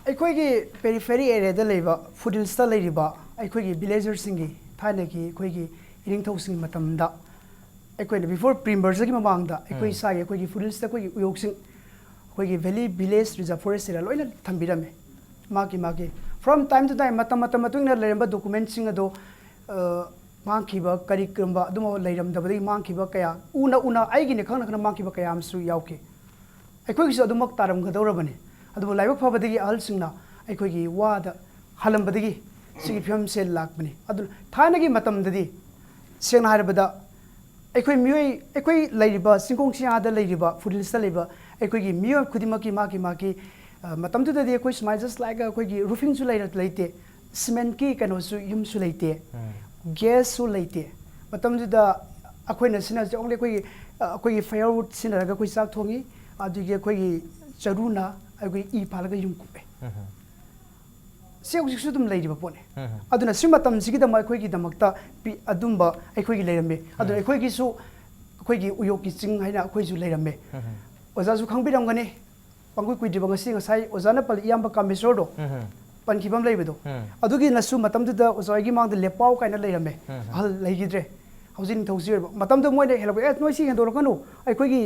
ꯑꯩꯈꯣꯏꯒꯤ ꯄꯦꯔꯤꯐꯦꯔꯤ ꯑꯦꯔꯤꯌꯥꯗ ꯂꯩꯕ ꯐꯨꯗꯤꯜꯁꯇ ꯂꯩꯔꯤꯕ ꯑꯩꯈꯣꯏꯒꯤ ꯚꯤꯂꯦꯖꯔꯁꯤꯡꯒꯤ ꯊꯥꯏꯅꯒꯤ ꯑꯩꯈꯣꯏꯒꯤ ꯏꯅꯤꯡꯊꯧꯁꯤꯡꯒꯤ ꯃꯇꯝꯗ ꯑꯩꯈꯣꯏꯅ before ꯄ꯭ꯔꯤ-ꯃꯔꯖꯔꯒꯤ ꯃꯃꯥꯡꯗ ꯑꯩꯈꯣꯏ ꯏꯁꯥꯒꯤ ꯑꯩꯈꯣꯏꯒꯤ ꯐꯨꯗꯤꯜꯁꯇ ꯑꯩꯈꯣꯏꯒꯤ ꯎꯌꯣꯛꯁꯤꯡ ꯑꯩꯈꯣꯏꯒꯤ valley village reserve forest area ꯂꯣꯏꯅ ꯊꯝꯕꯤꯔꯝꯃꯦ ꯃꯥꯒꯤ ꯐ꯭ꯔꯣꯝ ꯇꯥꯏꯝ ꯇꯨ ꯇꯥꯏꯝ ꯃꯇꯝ ꯃꯇꯨꯡꯏꯟꯅ ꯂꯩꯔꯝꯕ ꯗꯣꯀꯨꯃꯦꯟꯠꯁꯤꯡ ꯑꯗꯣ ꯃꯥꯡꯈꯤꯕ ꯀꯔꯤꯒꯨꯝꯕ ꯑꯗꯨꯝꯕ ꯂꯩꯔꯝꯗꯕꯗꯒꯤ ꯃꯥꯡꯈꯤꯕ ꯀꯌꯥ ꯎꯅ ꯑꯩꯒꯤꯅꯦ ꯈꯪꯅ ꯃꯥꯡꯈꯤꯕ ꯀꯌꯥ ꯑꯃꯁꯨ ꯌꯥꯎꯈꯤ ꯑꯩꯈꯣꯏꯒꯤꯁꯨ ꯑꯗꯨꯃꯛ ꯇꯥꯔꯝꯒꯗꯧꯔꯕꯅꯤ ꯑꯗꯨꯕꯨ ꯂꯥꯏꯕꯛ ꯐꯕꯗꯒꯤ ꯑꯍꯜꯁꯤꯡꯅ ꯑꯩꯈꯣꯏꯒꯤ ꯋꯥꯗ ꯍꯜꯂꯝꯕꯗꯒꯤ ꯁꯤꯒꯤ ꯐꯤꯕꯝꯁꯦ ꯂꯥꯛꯄꯅꯤ ꯑꯗꯨ ꯊꯥꯏꯅꯒꯤ ꯃꯇꯝꯗꯗꯤ ꯁꯦꯡꯅ ꯍꯥꯏꯔꯕꯗ ꯑꯩꯈꯣꯏ ꯃꯤꯑꯣꯏ ꯑꯩꯈꯣꯏ ꯂꯩꯔꯤꯕ ꯆꯤꯡꯈꯣꯡ ꯆꯤꯡꯌꯥꯗ ꯂꯩꯔꯤꯕ ꯐꯨꯗꯤꯜꯁꯇ ꯂꯩꯕ ꯑꯩꯈꯣꯏꯒꯤ ꯃꯤꯑꯣꯏ ꯈꯨꯗꯤꯡꯃꯛꯀꯤ ꯃꯥꯒꯤ ꯃꯇꯝꯗꯨꯗꯗꯤ ꯑꯩꯈꯣꯏ ꯁꯨꯃꯥꯏꯅ ꯖꯁ ꯂꯥꯏꯛ ꯑꯩꯈꯣꯏꯒꯤ ꯔꯨꯐꯤꯡꯁꯨ ꯂꯩꯇꯦ ꯁꯤꯃꯦꯟꯠꯀꯤ ꯀꯩꯅꯣꯁꯨ ꯌꯨꯝꯁꯨ ꯂꯩꯇꯦ ꯒ꯭ꯌꯥꯁꯁꯨ ꯂꯩꯇꯦ ꯃꯇꯝꯗꯨꯗ ꯑꯩꯈꯣꯏꯅ ꯁꯤꯖꯤꯟꯅꯔꯤꯁꯦ ꯑꯣꯡꯂꯤ ꯑꯩꯈꯣꯏꯒꯤ ꯐꯥꯏꯌꯔꯋꯨꯗ ꯁꯤꯖꯤꯟꯅꯔꯒ ꯑꯩꯈꯣꯏ ꯆꯥꯛ ꯊꯣꯡꯉꯤ ꯑꯗꯨꯒꯤ ꯑꯩꯈꯣꯏꯒꯤ ꯆꯔꯨꯅ ꯑꯩꯈꯣꯏ ꯏ ꯄꯥꯜꯂꯒ ꯌꯨꯝ ꯀꯨꯞꯄꯦ ꯁꯤ ꯍꯧꯖꯤꯛꯁꯨ ꯑꯗꯨꯝ ꯂꯩꯔꯤꯕ ꯄꯣꯠꯅꯤ ꯑꯗꯨꯅ ꯁꯤ ꯃꯇꯝꯁꯤꯒꯤꯗꯃꯛ ꯑꯩꯈꯣꯏꯒꯤꯗꯃꯛꯇ ꯑꯗꯨꯝꯕ ꯑꯩꯈꯣꯏꯒꯤ ꯂꯩꯔꯝꯃꯦ ꯑꯗꯨꯅ ꯑꯩꯈꯣꯏꯒꯤꯁꯨ ꯑꯩꯈꯣꯏꯒꯤ ꯎꯌꯣꯛꯀꯤ ꯆꯤꯡ ꯍꯥꯏꯅ ꯑꯩꯈꯣꯏꯁꯨ ꯂꯩꯔꯝꯃꯦ ꯑꯣꯖꯥꯁꯨ ꯈꯪꯕꯤꯔꯝꯒꯅꯤ ꯄꯪꯀꯨꯏ ꯀꯨꯏꯗ꯭ꯔꯤꯕ ꯉꯁꯥꯏ ꯑꯣꯖꯥꯅ ꯏꯌꯥꯝꯕ ꯀꯥꯃꯦꯁꯣꯔꯗꯣ ꯄꯟꯈꯤꯕ ꯑꯃ ꯂꯩꯕꯗꯣ ꯑꯗꯨꯒꯤꯅꯁꯨ ꯃꯇꯝꯗꯨꯗ ꯑꯣꯖꯥꯒꯤ ꯃꯥꯡꯗ ꯂꯦꯞꯄꯥꯎ ꯀꯥꯏꯅ ꯂꯩꯔꯝꯃꯦ ꯑꯍꯜ ꯂꯩꯈꯤꯗ꯭ꯔꯦ ꯍꯧꯖꯤꯛ ꯅꯤꯡꯊꯧꯁꯤ ꯑꯣꯏꯕ ꯃꯇꯝꯗꯨ ꯃꯣꯏꯅ ꯍꯦꯜꯂꯛꯄ ꯅꯣꯏ ꯁꯤ ꯍꯦꯟꯗꯣꯔꯛꯀꯅꯨ ꯑꯩꯈꯣꯏꯒꯤ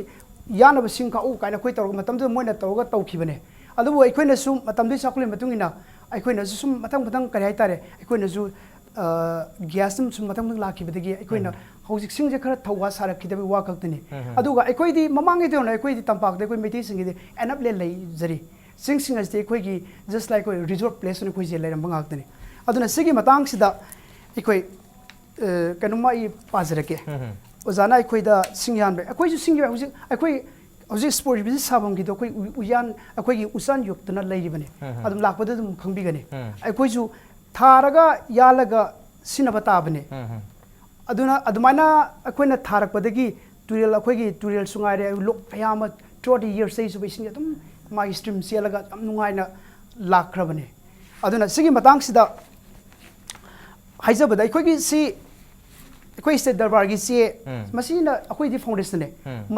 ꯌꯥꯅꯕ ꯁꯤꯡ ꯈꯥꯛꯎ ꯀꯥꯏꯅ ꯑꯩꯈꯣꯏ ꯇꯧꯔꯒ ꯃꯇꯝꯗꯨꯗ ꯃꯣꯏꯅ ꯇꯧꯔꯒ ꯇꯧꯈꯤꯕꯅꯦ ꯑꯗꯨꯕꯨ ꯑꯩꯈꯣꯏꯅꯁꯨ ꯃꯇꯝꯗꯨꯒꯤ ꯆꯥꯎꯈꯠꯂꯛꯄꯒꯤ ꯃꯇꯨꯡ ꯏꯟꯅ ꯑꯩꯈꯣꯏꯅꯁꯨ ꯁꯨꯝ ꯃꯊꯪ ꯀꯔꯤ ꯍꯥꯏꯇꯥꯔꯦ ꯑꯩꯈꯣꯏꯅꯁꯨ ꯒ꯭ꯌꯥꯁ ꯁꯨꯝ ꯃꯊꯪ ꯂꯥꯛꯈꯤꯕꯗꯒꯤ ꯑꯩꯈꯣꯏꯅ ꯍꯧꯖꯤꯛ ꯁꯤꯡꯁꯦ ꯈꯔ ꯊꯧꯋꯥ ꯁꯥꯔꯛꯈꯤꯗꯕꯒꯤ ꯋꯥ ꯈꯛꯇꯅꯤ ꯑꯗꯨꯒ ꯑꯩꯈꯣꯏꯗꯤ ꯃꯃꯥꯡꯒꯤꯗ ꯌꯦꯡꯉꯨꯅ ꯑꯩꯈꯣꯏꯗꯤ ꯇꯝꯄꯥꯛꯇ ꯑꯩꯈꯣই ꯃꯩꯇꯩꯁꯤꯡꯒꯤꯗꯤ ꯑꯦꯅꯞꯂꯦꯟ ꯂꯩꯖꯔꯤ ꯆꯤꯡꯁꯤꯡ ꯑꯁꯤꯗꯤ ꯑꯩꯈꯣꯏꯒꯤ ꯖꯁ ꯂꯥꯏꯛ ꯑꯩꯈꯣꯏ ꯔꯤꯖꯣꯔꯠ ꯄ꯭ꯂꯦꯁ ꯑꯣꯏꯅ ꯑꯩꯈꯣꯏꯁꯦ ꯂꯩꯔꯝꯕ ꯉꯥꯛꯇꯅꯤ ꯑꯗꯨꯅ ꯁꯤꯒꯤ ꯃꯇꯥꯡꯁꯤꯗ ꯑꯩꯈꯣꯏ ꯀꯩꯅꯣꯝꯃ ꯑꯩ ꯄꯥꯖꯔꯛꯀꯦ ꯑꯣꯖꯥꯅ ꯑꯩꯈꯣꯏꯗ ꯁꯤꯡ ꯌꯥꯟꯕ ꯑꯩꯈꯣꯏꯁꯨ ꯁꯤꯡ ꯍꯧꯖꯤꯛ ꯑꯩꯈꯣꯏ ꯍꯧꯖꯤꯛ ꯁ꯭ꯄꯣꯔꯠ ꯕꯤꯖꯤꯅꯦꯁ ꯁꯥꯐꯝꯒꯤꯗꯣ ꯑꯩꯈꯣꯏ ꯎꯌꯥꯟ ꯑꯩꯈꯣꯏꯒꯤ ꯎꯆꯥꯟ ꯌꯣꯛꯇꯅ ꯂꯩꯔꯤꯕꯅꯤ ꯑꯗꯨꯝ ꯂꯥꯛꯄꯗ ꯑꯗꯨꯝ ꯈꯪꯕꯤꯒꯅꯤ ꯑꯩꯈꯣꯏꯁꯨ ꯊꯥꯔꯒ ꯌꯥꯜꯂꯒ ꯁꯤꯖꯤꯟꯅꯕ ꯇꯥꯕꯅꯤ ꯑꯗꯨꯅ ꯑꯗꯨꯃꯥꯏꯅ ꯑꯩꯈꯣꯏꯅ ꯊꯥꯔꯛꯄꯗꯒꯤ ꯇꯨꯔꯦꯜ ꯑꯩꯈꯣꯏꯒꯤ ꯇꯨꯔꯦꯜꯁꯨ ꯉꯥꯏꯔꯦ ꯂꯣꯛ ꯃꯌꯥꯝ ꯑꯃ ꯊ꯭ꯔꯨꯑꯥꯎꯠ ꯗ ꯌꯤꯌꯔ ꯆꯍꯤ ꯆꯨꯞꯄ ꯏꯁꯤꯡ ꯑꯗꯨꯝ ꯃꯥꯒꯤ ꯁ꯭ꯇ꯭ꯔꯤꯝ ꯆꯦꯜꯂꯒ ꯌꯥꯝ ꯅꯨꯡꯉꯥꯏꯅ ꯂꯥꯛꯈ꯭ꯔꯕꯅꯤ ꯑꯗꯨꯅ ꯁꯤꯒꯤ ꯃꯇꯥꯡꯁꯤꯗ ꯍꯥꯏꯖꯕꯗ ꯑꯩꯈꯣꯏꯒꯤ ꯁꯤ ꯑꯩꯈꯣꯏ ꯁ꯭ꯇꯦꯠ ꯗꯔꯕꯥꯔꯒꯤ ꯆꯦ ꯃꯁꯤꯅ ꯑꯩꯈꯣꯏꯗꯤ ꯐꯥꯎꯟꯗꯦꯁꯟꯅꯦ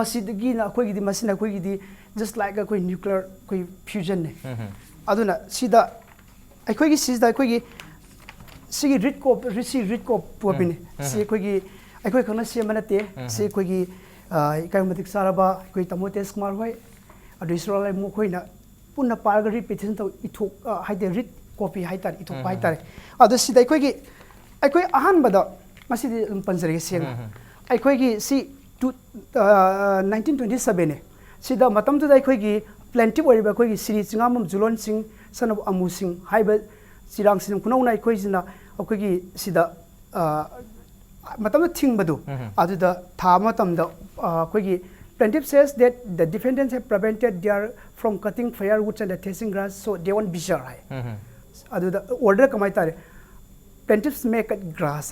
ꯃꯁꯤꯗꯒꯤꯅ ꯑꯩꯈꯣꯏꯒꯤꯗꯤ ꯑꯩꯈꯣꯏꯒꯤꯗꯤ ꯖꯁ ꯂꯥꯏꯛ ꯑꯩꯈꯣꯏ ꯅ꯭ꯌꯨꯀ꯭ꯂꯤꯌꯔ ꯑꯩꯈꯣই ꯐ꯭ꯌꯨꯖꯟꯅꯦ ꯑꯗꯨꯅ ꯁꯤꯗ ꯑꯩꯈꯣꯏꯒꯤ ꯁꯤꯁꯤꯗ ꯑꯩꯈꯣꯏꯒꯤ ꯁꯤꯒꯤ ꯔꯤꯠ ꯀꯣꯄꯤꯅꯤ ꯁꯤ ꯑꯩꯈꯣꯏ ꯈꯛꯅ ꯁꯦꯝꯕ ꯅꯠꯇꯦ ꯁꯤ ꯑꯩꯈꯣꯏꯒꯤ ꯏꯀꯥꯏ ꯃꯇꯤꯛ ꯆꯥꯔꯕ ꯑꯩꯈꯣꯏ ꯇꯥꯃꯣ ꯇꯦꯖꯀꯨꯃꯥꯔ ꯍꯣꯏ ꯑꯗꯨ ꯏꯁꯣꯔ ꯃꯈꯣꯏꯅ ꯄꯨꯟꯅ ꯄꯥꯔꯒ ꯔꯤꯠ ꯄꯤꯇꯤꯁꯟ ꯇꯧ ꯍꯥꯏꯗꯤ ꯔꯤꯠ ꯀꯣꯄꯤ ꯍꯥꯏꯇꯥꯔꯦ ꯏꯊꯣꯛꯄ ꯍꯥꯏꯇꯥꯔꯦ ꯑꯗꯣ ꯁꯤꯗ ꯑꯩꯈꯣꯏ ꯑꯍꯥꯟꯕꯗ ꯃꯁꯤꯗꯤ ꯑꯗꯨꯝ ꯄꯟꯖꯔꯒꯦ ꯁꯦꯡꯅ ꯑꯩꯈꯣꯏꯒꯤ ꯁꯤ 1927ꯅꯦ ꯁꯤꯗ ꯃꯇꯝꯗꯨꯗ ꯑꯩꯈꯣꯏꯒꯤ ꯄ꯭ꯂꯦꯟꯇꯤꯞ ꯑꯣꯏꯔꯤꯕ ꯑꯩꯈꯣꯏꯒꯤ ꯁꯤꯔꯤ ꯆꯤꯉꯥꯃꯝ ꯖꯨꯂꯣꯟ ꯁꯤꯡ ꯁꯟ ꯑꯣꯐ ꯑꯃꯨ ꯁꯤꯡ ꯍꯥꯏꯕ ꯆꯤꯔꯥꯡ ꯁꯤꯡ ꯈꯨꯅꯧꯅ ꯑꯩꯈꯣꯏꯁꯤꯅ ꯑꯩꯈꯣꯏꯒꯤ ꯁꯤꯗ ꯃꯇꯝꯗ ꯊꯤꯡꯕꯗꯨ ꯑꯗꯨꯗ ꯊꯥꯕ ꯃꯇꯝꯗ ꯑꯩꯈꯣꯏꯒꯤ plaintiff says that the defendants have prevented their from cutting firewoods and attaching grass, so they won't be sure. Adu the order kamai tare plaintiffs may cut grass.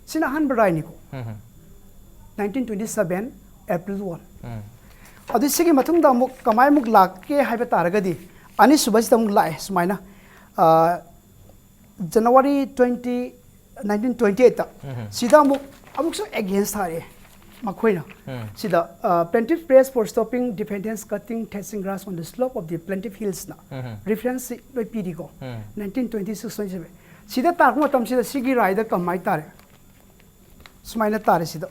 Sina han barai niko. 1927 April 1. Adu sigi matung da muk kamai muk lak ke haiba taragadi ani subas da muk lai sumaina January 1928 ta sida muk amuk so against hare. Makoina. See the plaintiff prays for stopping defendants cutting thatching grass on the slope of the plaintiff hills. Reference by PDCO 1926-27. See the targma tam see the sigi rider kamai tare. Smaina tare see the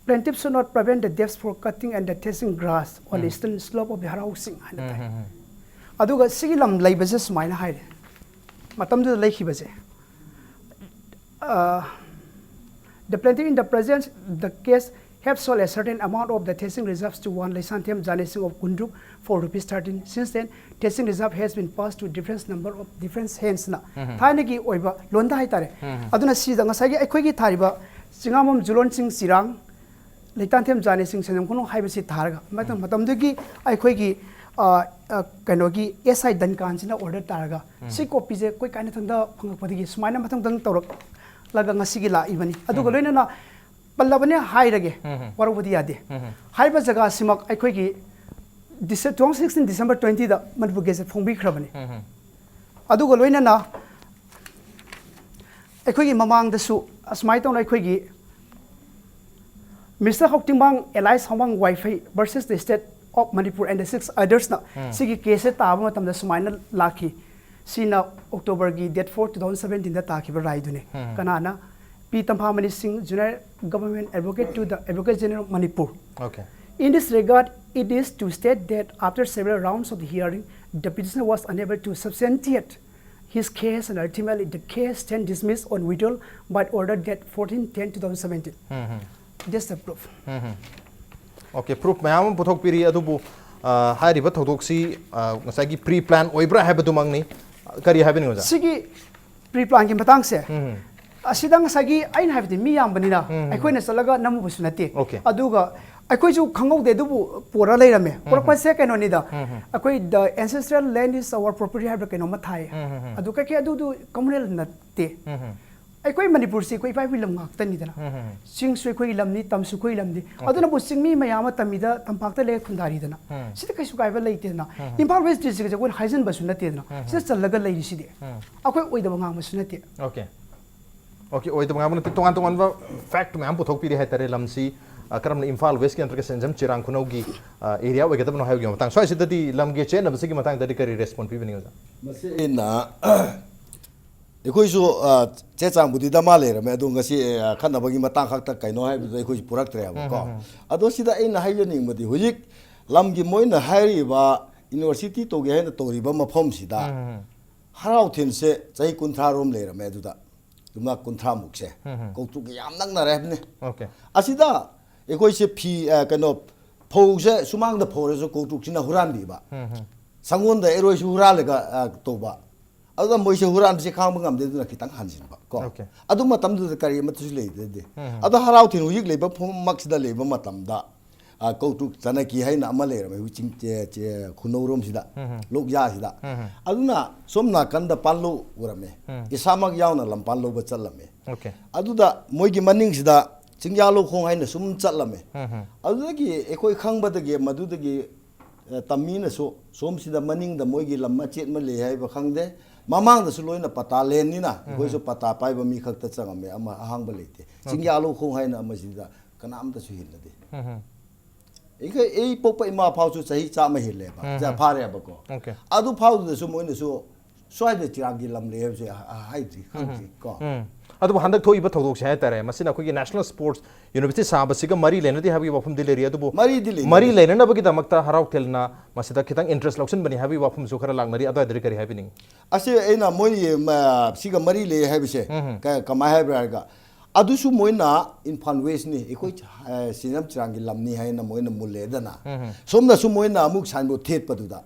plaintiffs should not prevent the deaths for cutting and thatching grass on the eastern slope of the housing. Aduga sigi lam laibase smaina hide. Matam to the lake hibase. The plaintiff in the present the case have sold a certain amount of the thatching reserves to one Lysantium Janesing of Kundruk for ₹13. Since then, thatching reserve has been passed to different number of different hands. Thainagi oiba londa haitare. Aduna sida ngasagi akhoi thariba Singamam Julon Sing Sirang Lysantium Janesing Senam Kuno haibasi tharaga. Matamdagi akhoi कनोगी SI दनकान सिना order तारगा सी copy जे कोई काने थंदा फंगपदगी सुमाइना मथंग दंग तौरक लगा ngasi gi la ibani adu ga loina na pallabane hairage warubudi yade haiba jaga simak aikhoi gi 2016 December 20 da manipur gese phongbi khrabani adu ga loina na aikhoi gi mamang da su asmai tong aikhoi gi Mr. Hoktingbang Elias Hongmang Wi-Fi versus the state of Manipur and the 6 others na sigi case taba matam da sumaina lakhi sina October gi date 4 2017 da takhiba rai dune kanana P Tamphamani Singh Junior Government Advocate to the Advocate General of Manipur. Okay. In this regard, it is to state that after several rounds of the hearing, the petitioner was unable to substantiate his case and ultimately the case stand dismissed on withdrawal by order date 14/10/2017. That's the proof. Okay, proof mayam puthok piri adubu hai riba thodok si ngasai gi pre plan oibra habadu mangni kari habini oja Sigi pre-plan ki matang se asidang sagi ain habdi mi yam banina aikoi na salaga namu busunati Okay. aduga aikoi ju khangau de dubu pora leirame pora pa se kaino ni da aikoi the ancestral land is our property have kaino mathai adu ka ke adu du communal natte aikoi manipur si koi pai lam ngak tani dana sing sui koi lam ni tam su koi lam ni aduna bu sing mi mayama tamida tampak ta le khundari dana sida kai su kai ba leite na Imphal West district ja koi haizen ba sunati dana sida chalaga leiri si de akoi oi da ngam sunati Okay. Okay, oi tumang amna tongan tongan ba fact mayam puthok piri hai tare lamsi karam Imphal West ki antar ke senjam chirang khunau gi area wa gatam no hayo gi matang so sidati lam ge chen absi gi matang dadi kari respond pi bini oja masi na ekhoi su che chang budi da ma le ra me adu ngasi khan ba gi matang khak ta kaino hai bu ekhoi purak tre ba ko ado sida ai na hai je ning madi hujik lam gi moi na hai ri ba university to ge na to ri ba mafom sida harau thin se chai kunthra rom le ra me adu da dumna kunthra muk se ko tu gi yam nang na re ne Okay. asida ekhoi se phi kaino phou se sumang da phou re so ko tu sina huran bi ba sangon da eroi su huran le ga to ba adu moi se huran se khang ngam de na kitang han sin ba ko Okay. adu matam du kari ma tu le de adu harau thin hujik le ba phom mak sida le ba matam da ko tu chana ki hai na ma le ra me ching che khunou rom sida lok ya sida adu na somna kan da panlo urame isamak yaw na lam panlo ba chalame Okay. adu da moi gi maning sida chingya lo khong hai na sum chalame adu da gi ekoi khang ba da ge madu da gi tammi na so som sida maning da moi gi lam ma chet ma le hai ba khang de mamang da su loina pata len ni na ekoi so pata pai ba mi khak ta changame ama ahang ba lete chingya lo khong hai na ma sida kanam da su hin na de Ika ei popa ima phau chu chahi cha ma hile ba ja phare ba ko Okay. adu phau de su moi na su swai de chirang gi lam le se hai ji khang ji ko adu handak thoi ba thodok se tare masina ko gi national sports university sab siga mari lena di habi wafum dileri adu mari dili mari lena na bagi damakta harau telna masida kitang interest loksen bani habi wafum su khara lang mari adu adri kari habi ning ase ena moi siga mari le hai se ka kama hai bra ga adu su moi na Imphal West ni ekoi sinam chirang gi lam ni hai na moi na mulle da na som na su moi na amuk san bo thet pa du da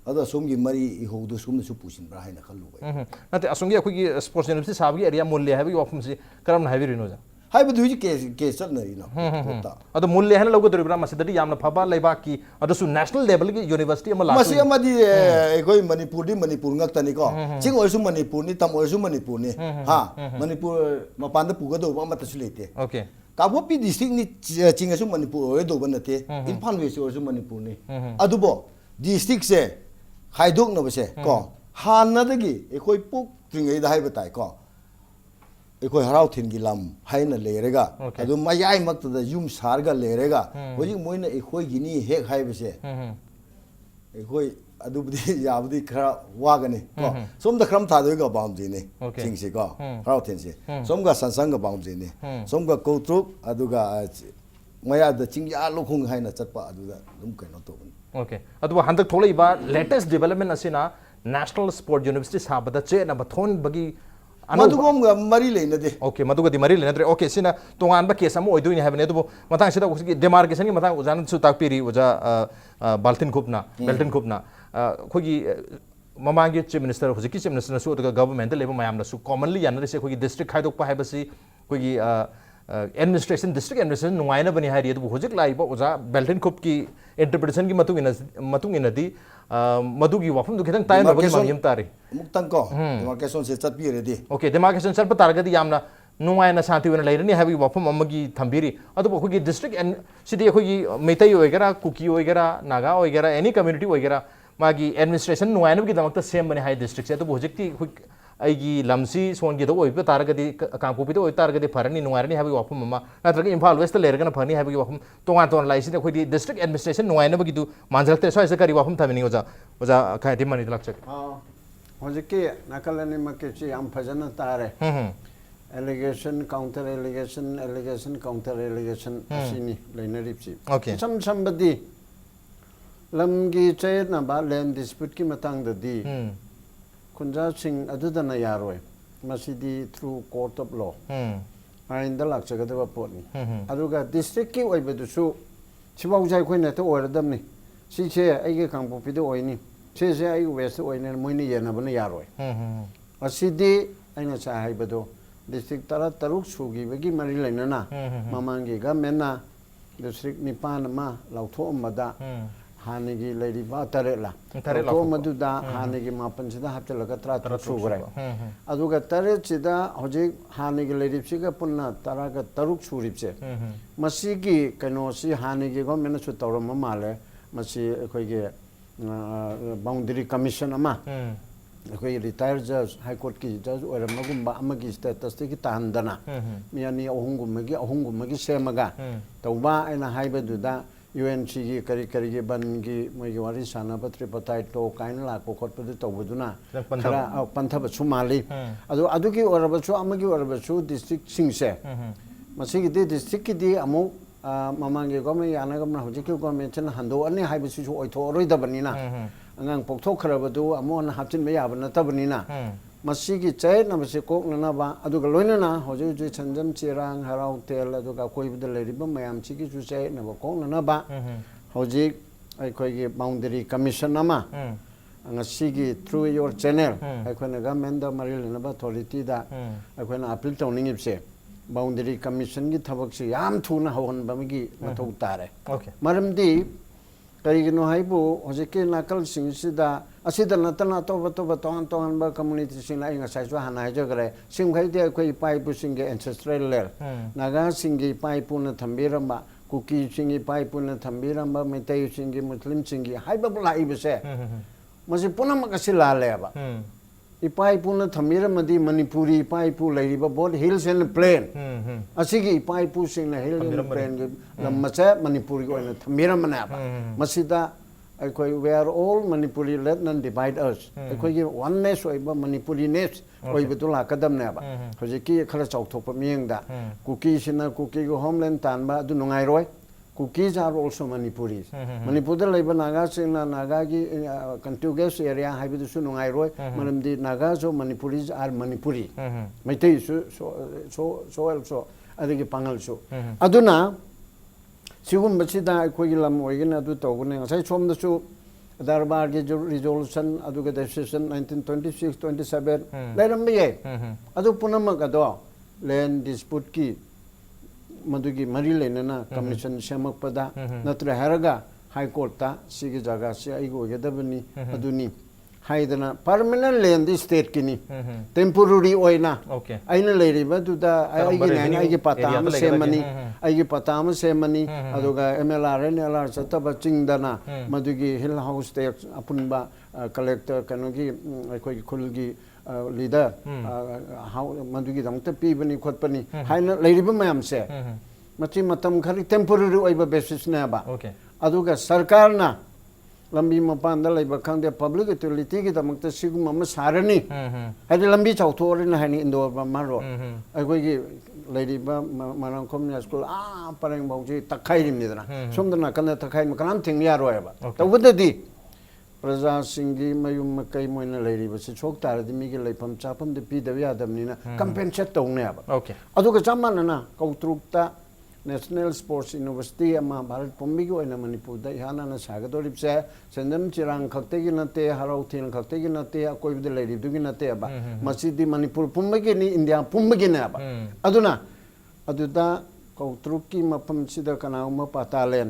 adu som gi mari I ho du sum na su pusin bra hai na khalu ba nate asongi ko gi sports university sab gi area mulle habi wafum si karam na habi rino ja hai bu du ji ke chal na ri na adu mulle hana logo doribra masida di yamna phaba laiba ki adu su national level gi university ama la masi amadi ekoi manipur ngak tani ko ching oisu manipur ni tam oisu manipur ni ha manipur mapan da puga do ba mata sulete Okay. kabopi district ni ching asu manipur oi do banate Imphal West oisu manipur ni adubo district se haidok na base ko han na dagi ekoi puk tringai da hai batai ko ekoi harau thin gi lam hai na lerega Okay. adu mayai mak da yum sar ga lerega hoji moina ekoi gi ni hek hai base ekoi adubdi yabdi khara wagani ko somda khram tha doi ga boundary ni Okay. chingsi ko harau thin se somga sansang ga boundary ni somga koutruk aduga maya da chingya lokhung hai na chatpa aduga dum kaino to Okay. adu handak tholai ba latest development asina national sport university sabada che na bathon bagi madugom ga mari leina de Okay, maduga di mari lenadre okay sina tongan ba case amu oidoi ni have ne du matang sida ko demarcation ni matang ujan su tak piri uja baltin khupna beltin khupna khogi mamang chief minister hojiki chief minister su the government level mayam na su commonly yanare se khogi district khaidok pa haibasi khogi administration district administration नुंगाइना बनी हाई real होजिक लाइब ओजा Belton खुप की interpretation की मतुंग इनदी मधुगी वाफम दु खितंग ताइन रबगी मांगिम तारे मुक्तंग को डिमार्केशन से चटपीरेदी ओके डेमार्केशन चल तारगदी यामना नुंगाइना शांति वना लेरनी हाबी वाफम अमगी थंबीरी अदु अखोगी डिस्ट्रिक्ट एंड सिटी अखोगी मेतई होइगरा कुकी होइगरा नागा होइगरा एनी कम्युनिटी होइगरा मागी एडमिनिस्ट्रेशन नुंगाइना की दमकता सेम बने हाई डिस्ट्रिक्ट से तो होजिकती अगी लमसी सोनगी दो ओइब तारगदी कांगपोपी दो ओइ तारगदी फरनी नुंगाइरनी हाबी वाफम अमा नत्रग इम्फाल वेस्ट लेरगना फरनी हाबी वाफम तोंगान तोन लाइसिन अखोगी डिस्ट्रिक्ट एडमिनिस्ट्रेशन नुंगाइना बगी दु मानजलते सोइसे करी वाफम थमिनी ओजा ओजा खायति मनी लक्षक होजिकी नाकलनी मकेची आम फजना तारे allegation counter allegation counter allegation असिनी लेनरिपसी ओके सम संबदी लमगी चेना बा लैंड डिस्प्यूट की मतंगददी खुंजा सिंह अदुदना यारोय मसीदी थ्रू कोर्ट ऑफ लॉ आइन द लाक्चगदबा पोटनी अदुगा डिस्ट्रिक्ट की ओइबदुसु सिबाउ जाय खोइना तो ओरदमनी सिचे आइगे कांगपोपीदो ओइनी सेसे आइ वेस्ट ओइने मोइनी येनाबना यारोय असिदी आइना चा हाइबदो डिस्ट्रिक्ट तरा तरुक सुगीबगी मरी लेनना ममांगी गमेना डिस्ट्रिक्ट निपान मा लाउथो अमदा हानेगी लेरिबा तरेला तो मदुदा हानेगी मापन सिदा हप्चलगा तरा सुगरे अदुगा तरे सिदा होजे हानेगी लेरिबसिगा पुन्ना तरागा तरुक सुरिबसे मसीगी कनोसी हानेगी गवर्नमेंट सु तौरम माले मसी अखोइगे बाउंड्री कमीशन अमा अखोइ रिटायर जज हाई कोर्ट की जज ओरमगुम्बा अमगी स्टेटस की तांदना मियानी अहुंगुमगी सेमगा तौबा आइना हाइबदुदा UNC की करी करी के बन की मई वारी साना पत्री पताई तो काइन लाको खोटपदु तौबदुना खरा पंथब सुमाली अदु की ओरबसु अमगी ओरबसु डिस्ट्रिक्ट सिंगसे मसिगी डिस्ट्रिक्ट की अमु ममांगे गमे यानागमना होजिक गमे चन हंदो अनि हाइबसु ओइथो रोइदबनिना अंगांग पोक्थोखरबदु अमोन हापचिन याब नतबनिना मसीगी चैन नमसे कोकननाबा अदुगा लोइनना होजि जु छंजम चिरांग हराउ तेल अदुगा कोइबद लेरिबा मयाम चिगी जु चै नबा कोकननाबा होजि अखोइगे बाउंड्री कमीशन अमा ngasiगी थ्रू योर चैनल अखोना गवर्नमेंट द मरिलनबा अथॉरिटी दा अखोना अपील तौनिंगिबसे बाउंड्री कमीशन की थबक से याम थुना हवनबमगी मथौ तारे ओके मरमदी करिगनो हाइबो होजेके नाकल सिंगसिदा असिदा नतना तोन बा कम्युनिटी सिंग लाई ngasai हाना हाइजगरे सिंगखैदे अखोइ पाइपु सिंगे एंसेस्ट्रल लेर नागा सिंगी पाइपु न थंबीरंबा कुकी सिंगी पाइपु न थंबीरंबा मेतै सिंगी मुस्लिम सिंगी हाइबबु लाइबसे मसे पुनमक सिलालेबा इपाइपु न थंबीरमदी मणिपुरी पाइपु लैरिबा बोथ हिल्स एंड प्लेन असिगी इपाइपु सिंग न हिल एंड प्लेन लमसे मणिपुरी ओइन थंबीरमनाबा मसिदा अखोइ we are all Manipuri let none divide us अखोइ वननेस ओइबा मणिपुरी नेस ओइबतु लाकदमनाबा होजिकी खरा चौथोप मियंगदा कुकी सिना कुकी गो होमलैंड तानबा अदु नुंगाइरोय Cookies are also Manipuris. Manipur laiba Naga singna Naga ki contiguous area haibidu su nungai roi. Manamdi Naga so Manipuris are Manipuri. Maitei so also adigi pangal so. Aduna sigum bachida koi lam oigina adu togune. Sai som da su Darbar ki resolution aduga decision 1926-27 lairam biye. Adu punama kado land dispute ki मधुगी मरी लेना commission सेमक पदा नत्र हरगा high court ता सिगी जगह से iGo गेदबनी अदुनी हाइदना permanent land state किनी temporary ओइना आइना लेरिबा दुदा आइगी नैन आइगी पताम सेमनी आइगी पताम सेमनी अदुगा एमएलआर एनएलआर सतब चिंगदना मधुगी हिल हाउस टैक्स अपुनबा कलेक्टर कनोगी अखोई खुलगी लीडर मधुगी दमते पीबनी खोटपनी हाइना लेरिबा मयाम से मची मतम खरी टेम्पोररी ओइबा बेसिस नेबा अदुगा सरकार ना लंबी मपान लेबा खंदे पब्लिक यूटिलिटी की दमकते सिगुम अम सारनी हाइदे लंबी चौथोरना हाइनी इंदोर मारो अखोइगी लेरिबा मारंखोम स्कूल परंग बाउजी तखाइरिमनिदना सोमदना कन्ना तखाइ मकनाम थिंगया रोयबा तबददी प्रजा सिंगी मयुम मकई मोइना लेरिबसे छोक तारदि मिगी लेफम चाफम दे पीदब यादमनिना कंपेंसेट तौनेबा अदुगा चामानना कौत्रुक्ता नेशनल स्पोर्ट्स यूनिवर्सिटी अमा भारत पुम्बिगी ओइना मणिपुर दा इहाना सागदोरिबसे सेंदम चिरांग खक्तेगी नते हरौथिन खक्तेगी नते अकोइबदे लेरिबदुगी नते अबा मसिदी मणिपुर पुम्बिगी नि इंडिया पुम्बिगी ने अबा अदुना अदुदा कौतरुक की मफम सिदा कनाउमा पातालेन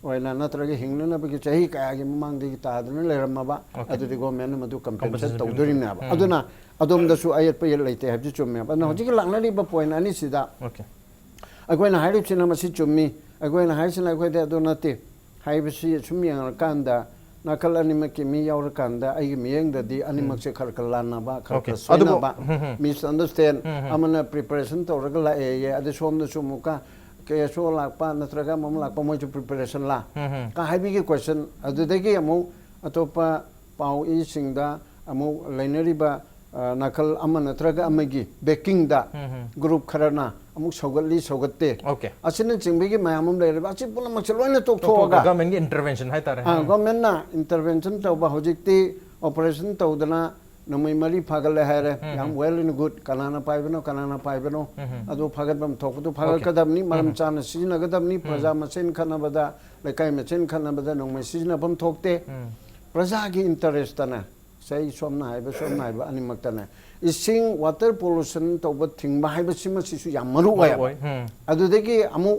ओइना नत्रगे हिंगना बगी चाही कायागी ममांगदि तादन लेरमबा अदुदि गवर्नमेंट मदु कंपेंसेट तौदरिनाबा अदुना अदोमदसु आयत पे लेते हबजि चुम्मे बना हजिक लांगनारि ब पॉइंट अनि सिदा ओके अगोइना हाइरिपसिना मसि चुम्मी अगोइना हाइसिना अगोइदे अदुनाते हाइबसि सुमियंग कांदा nakal animak ki mi yaur kanda ai miyeng dadi animak se khar kalana ba khar kasona ba misunderstand amana preparation to ragala ye ade som da sumuka ke so lak pa natraga mom lak pa mo preparation la ka haibi ki question adu de ki amu atopa pau i singda amu lainari ba nakal amana natraga amagi baking da group kharana amuk sogatli sogatte okay asina chingbi mayamum le ba chi pula mak loina tok thoga government ki intervention hai tare government na intervention to ba hojikti operation to dana namai mari phagal haire yam well and good kanana paibano adu phagat bam thok tu phagal kadamni maram chana sijina gadamni praja masen khana bada lekai masen khana bada nomai sijina bam thokte praja gi interest na sai somna haiba animak tana ising water pollution to ba thingba haiba sima sisu yam maru wa adu degi amu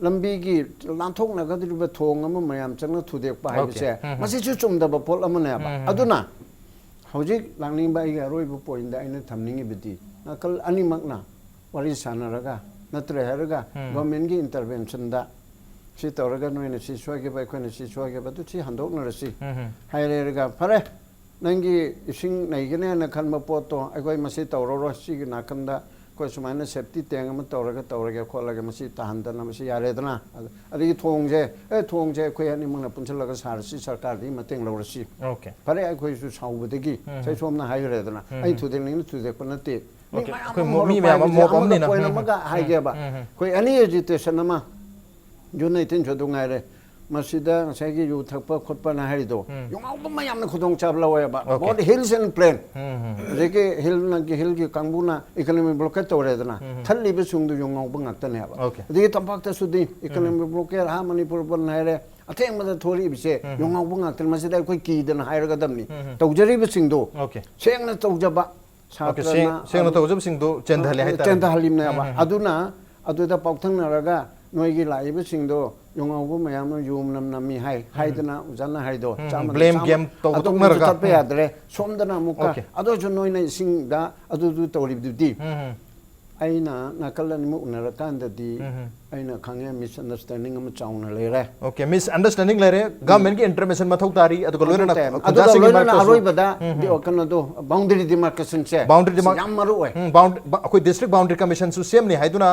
lambi gi lanthok na gadri ba thong ama mayam changna thudek pa haiba se masi chu chumda ba pol amana ba aduna hojik langning ba ga roi bu point da ina thamningi bidi nakal animak na wari sanaraga natre haraga government gi intervention da si tawraga noina si swage ba khone si swage ba tu si handok na rasi haire ga pare nangi ising naigene na khan ma poto agoi masi tawro si gi nakanda ko sumaina safety teng ama tawraga kholaga masi tahanda na masi yare dana adi thongje ko yani mangna punchalaga sarsi sarkar di mateng lawrasi okay pare agoi su saubudagi sai somna haire dana ai thudeng thude ko nate ko mi me mo pom ni na ko na maga haige ba ko ani agitation ama junai tin chodungai re masida ngasai yu thakpa khotpa na harido yongau ba mayam na khudong chab lawa ba what hills and plain reke hill na ki hill ki kangbuna economic blockade tore dana thalli be sungdu yongau ba ngakta ne ba de tampak ta sudi economic blockade ha manipur ban na re atheng ma thori bise yongau ba ngakta masida koi ki dana hairaga damni tawjari be singdo seng na tawjaba seng na tawjab singdo chendhale hai ta chendhalim na ba aduna aduda pauthang na raga noigi lai be singdo yongau bu mayam yum nam mi hai dana ujana hai do blame game to to na raga tatpe adre somdana muka ado jo noina sing da adu du tawri di aina nakal ni mu unara kanda di aina khangya misunderstanding am chauna le re okay misunderstanding le re government ki intervention ma thok tari adu loina na adu loina na aroi bada di okana do boundary demarcation che boundary demarcation yam maru oi bound koi district boundary commission su sem ni haiduna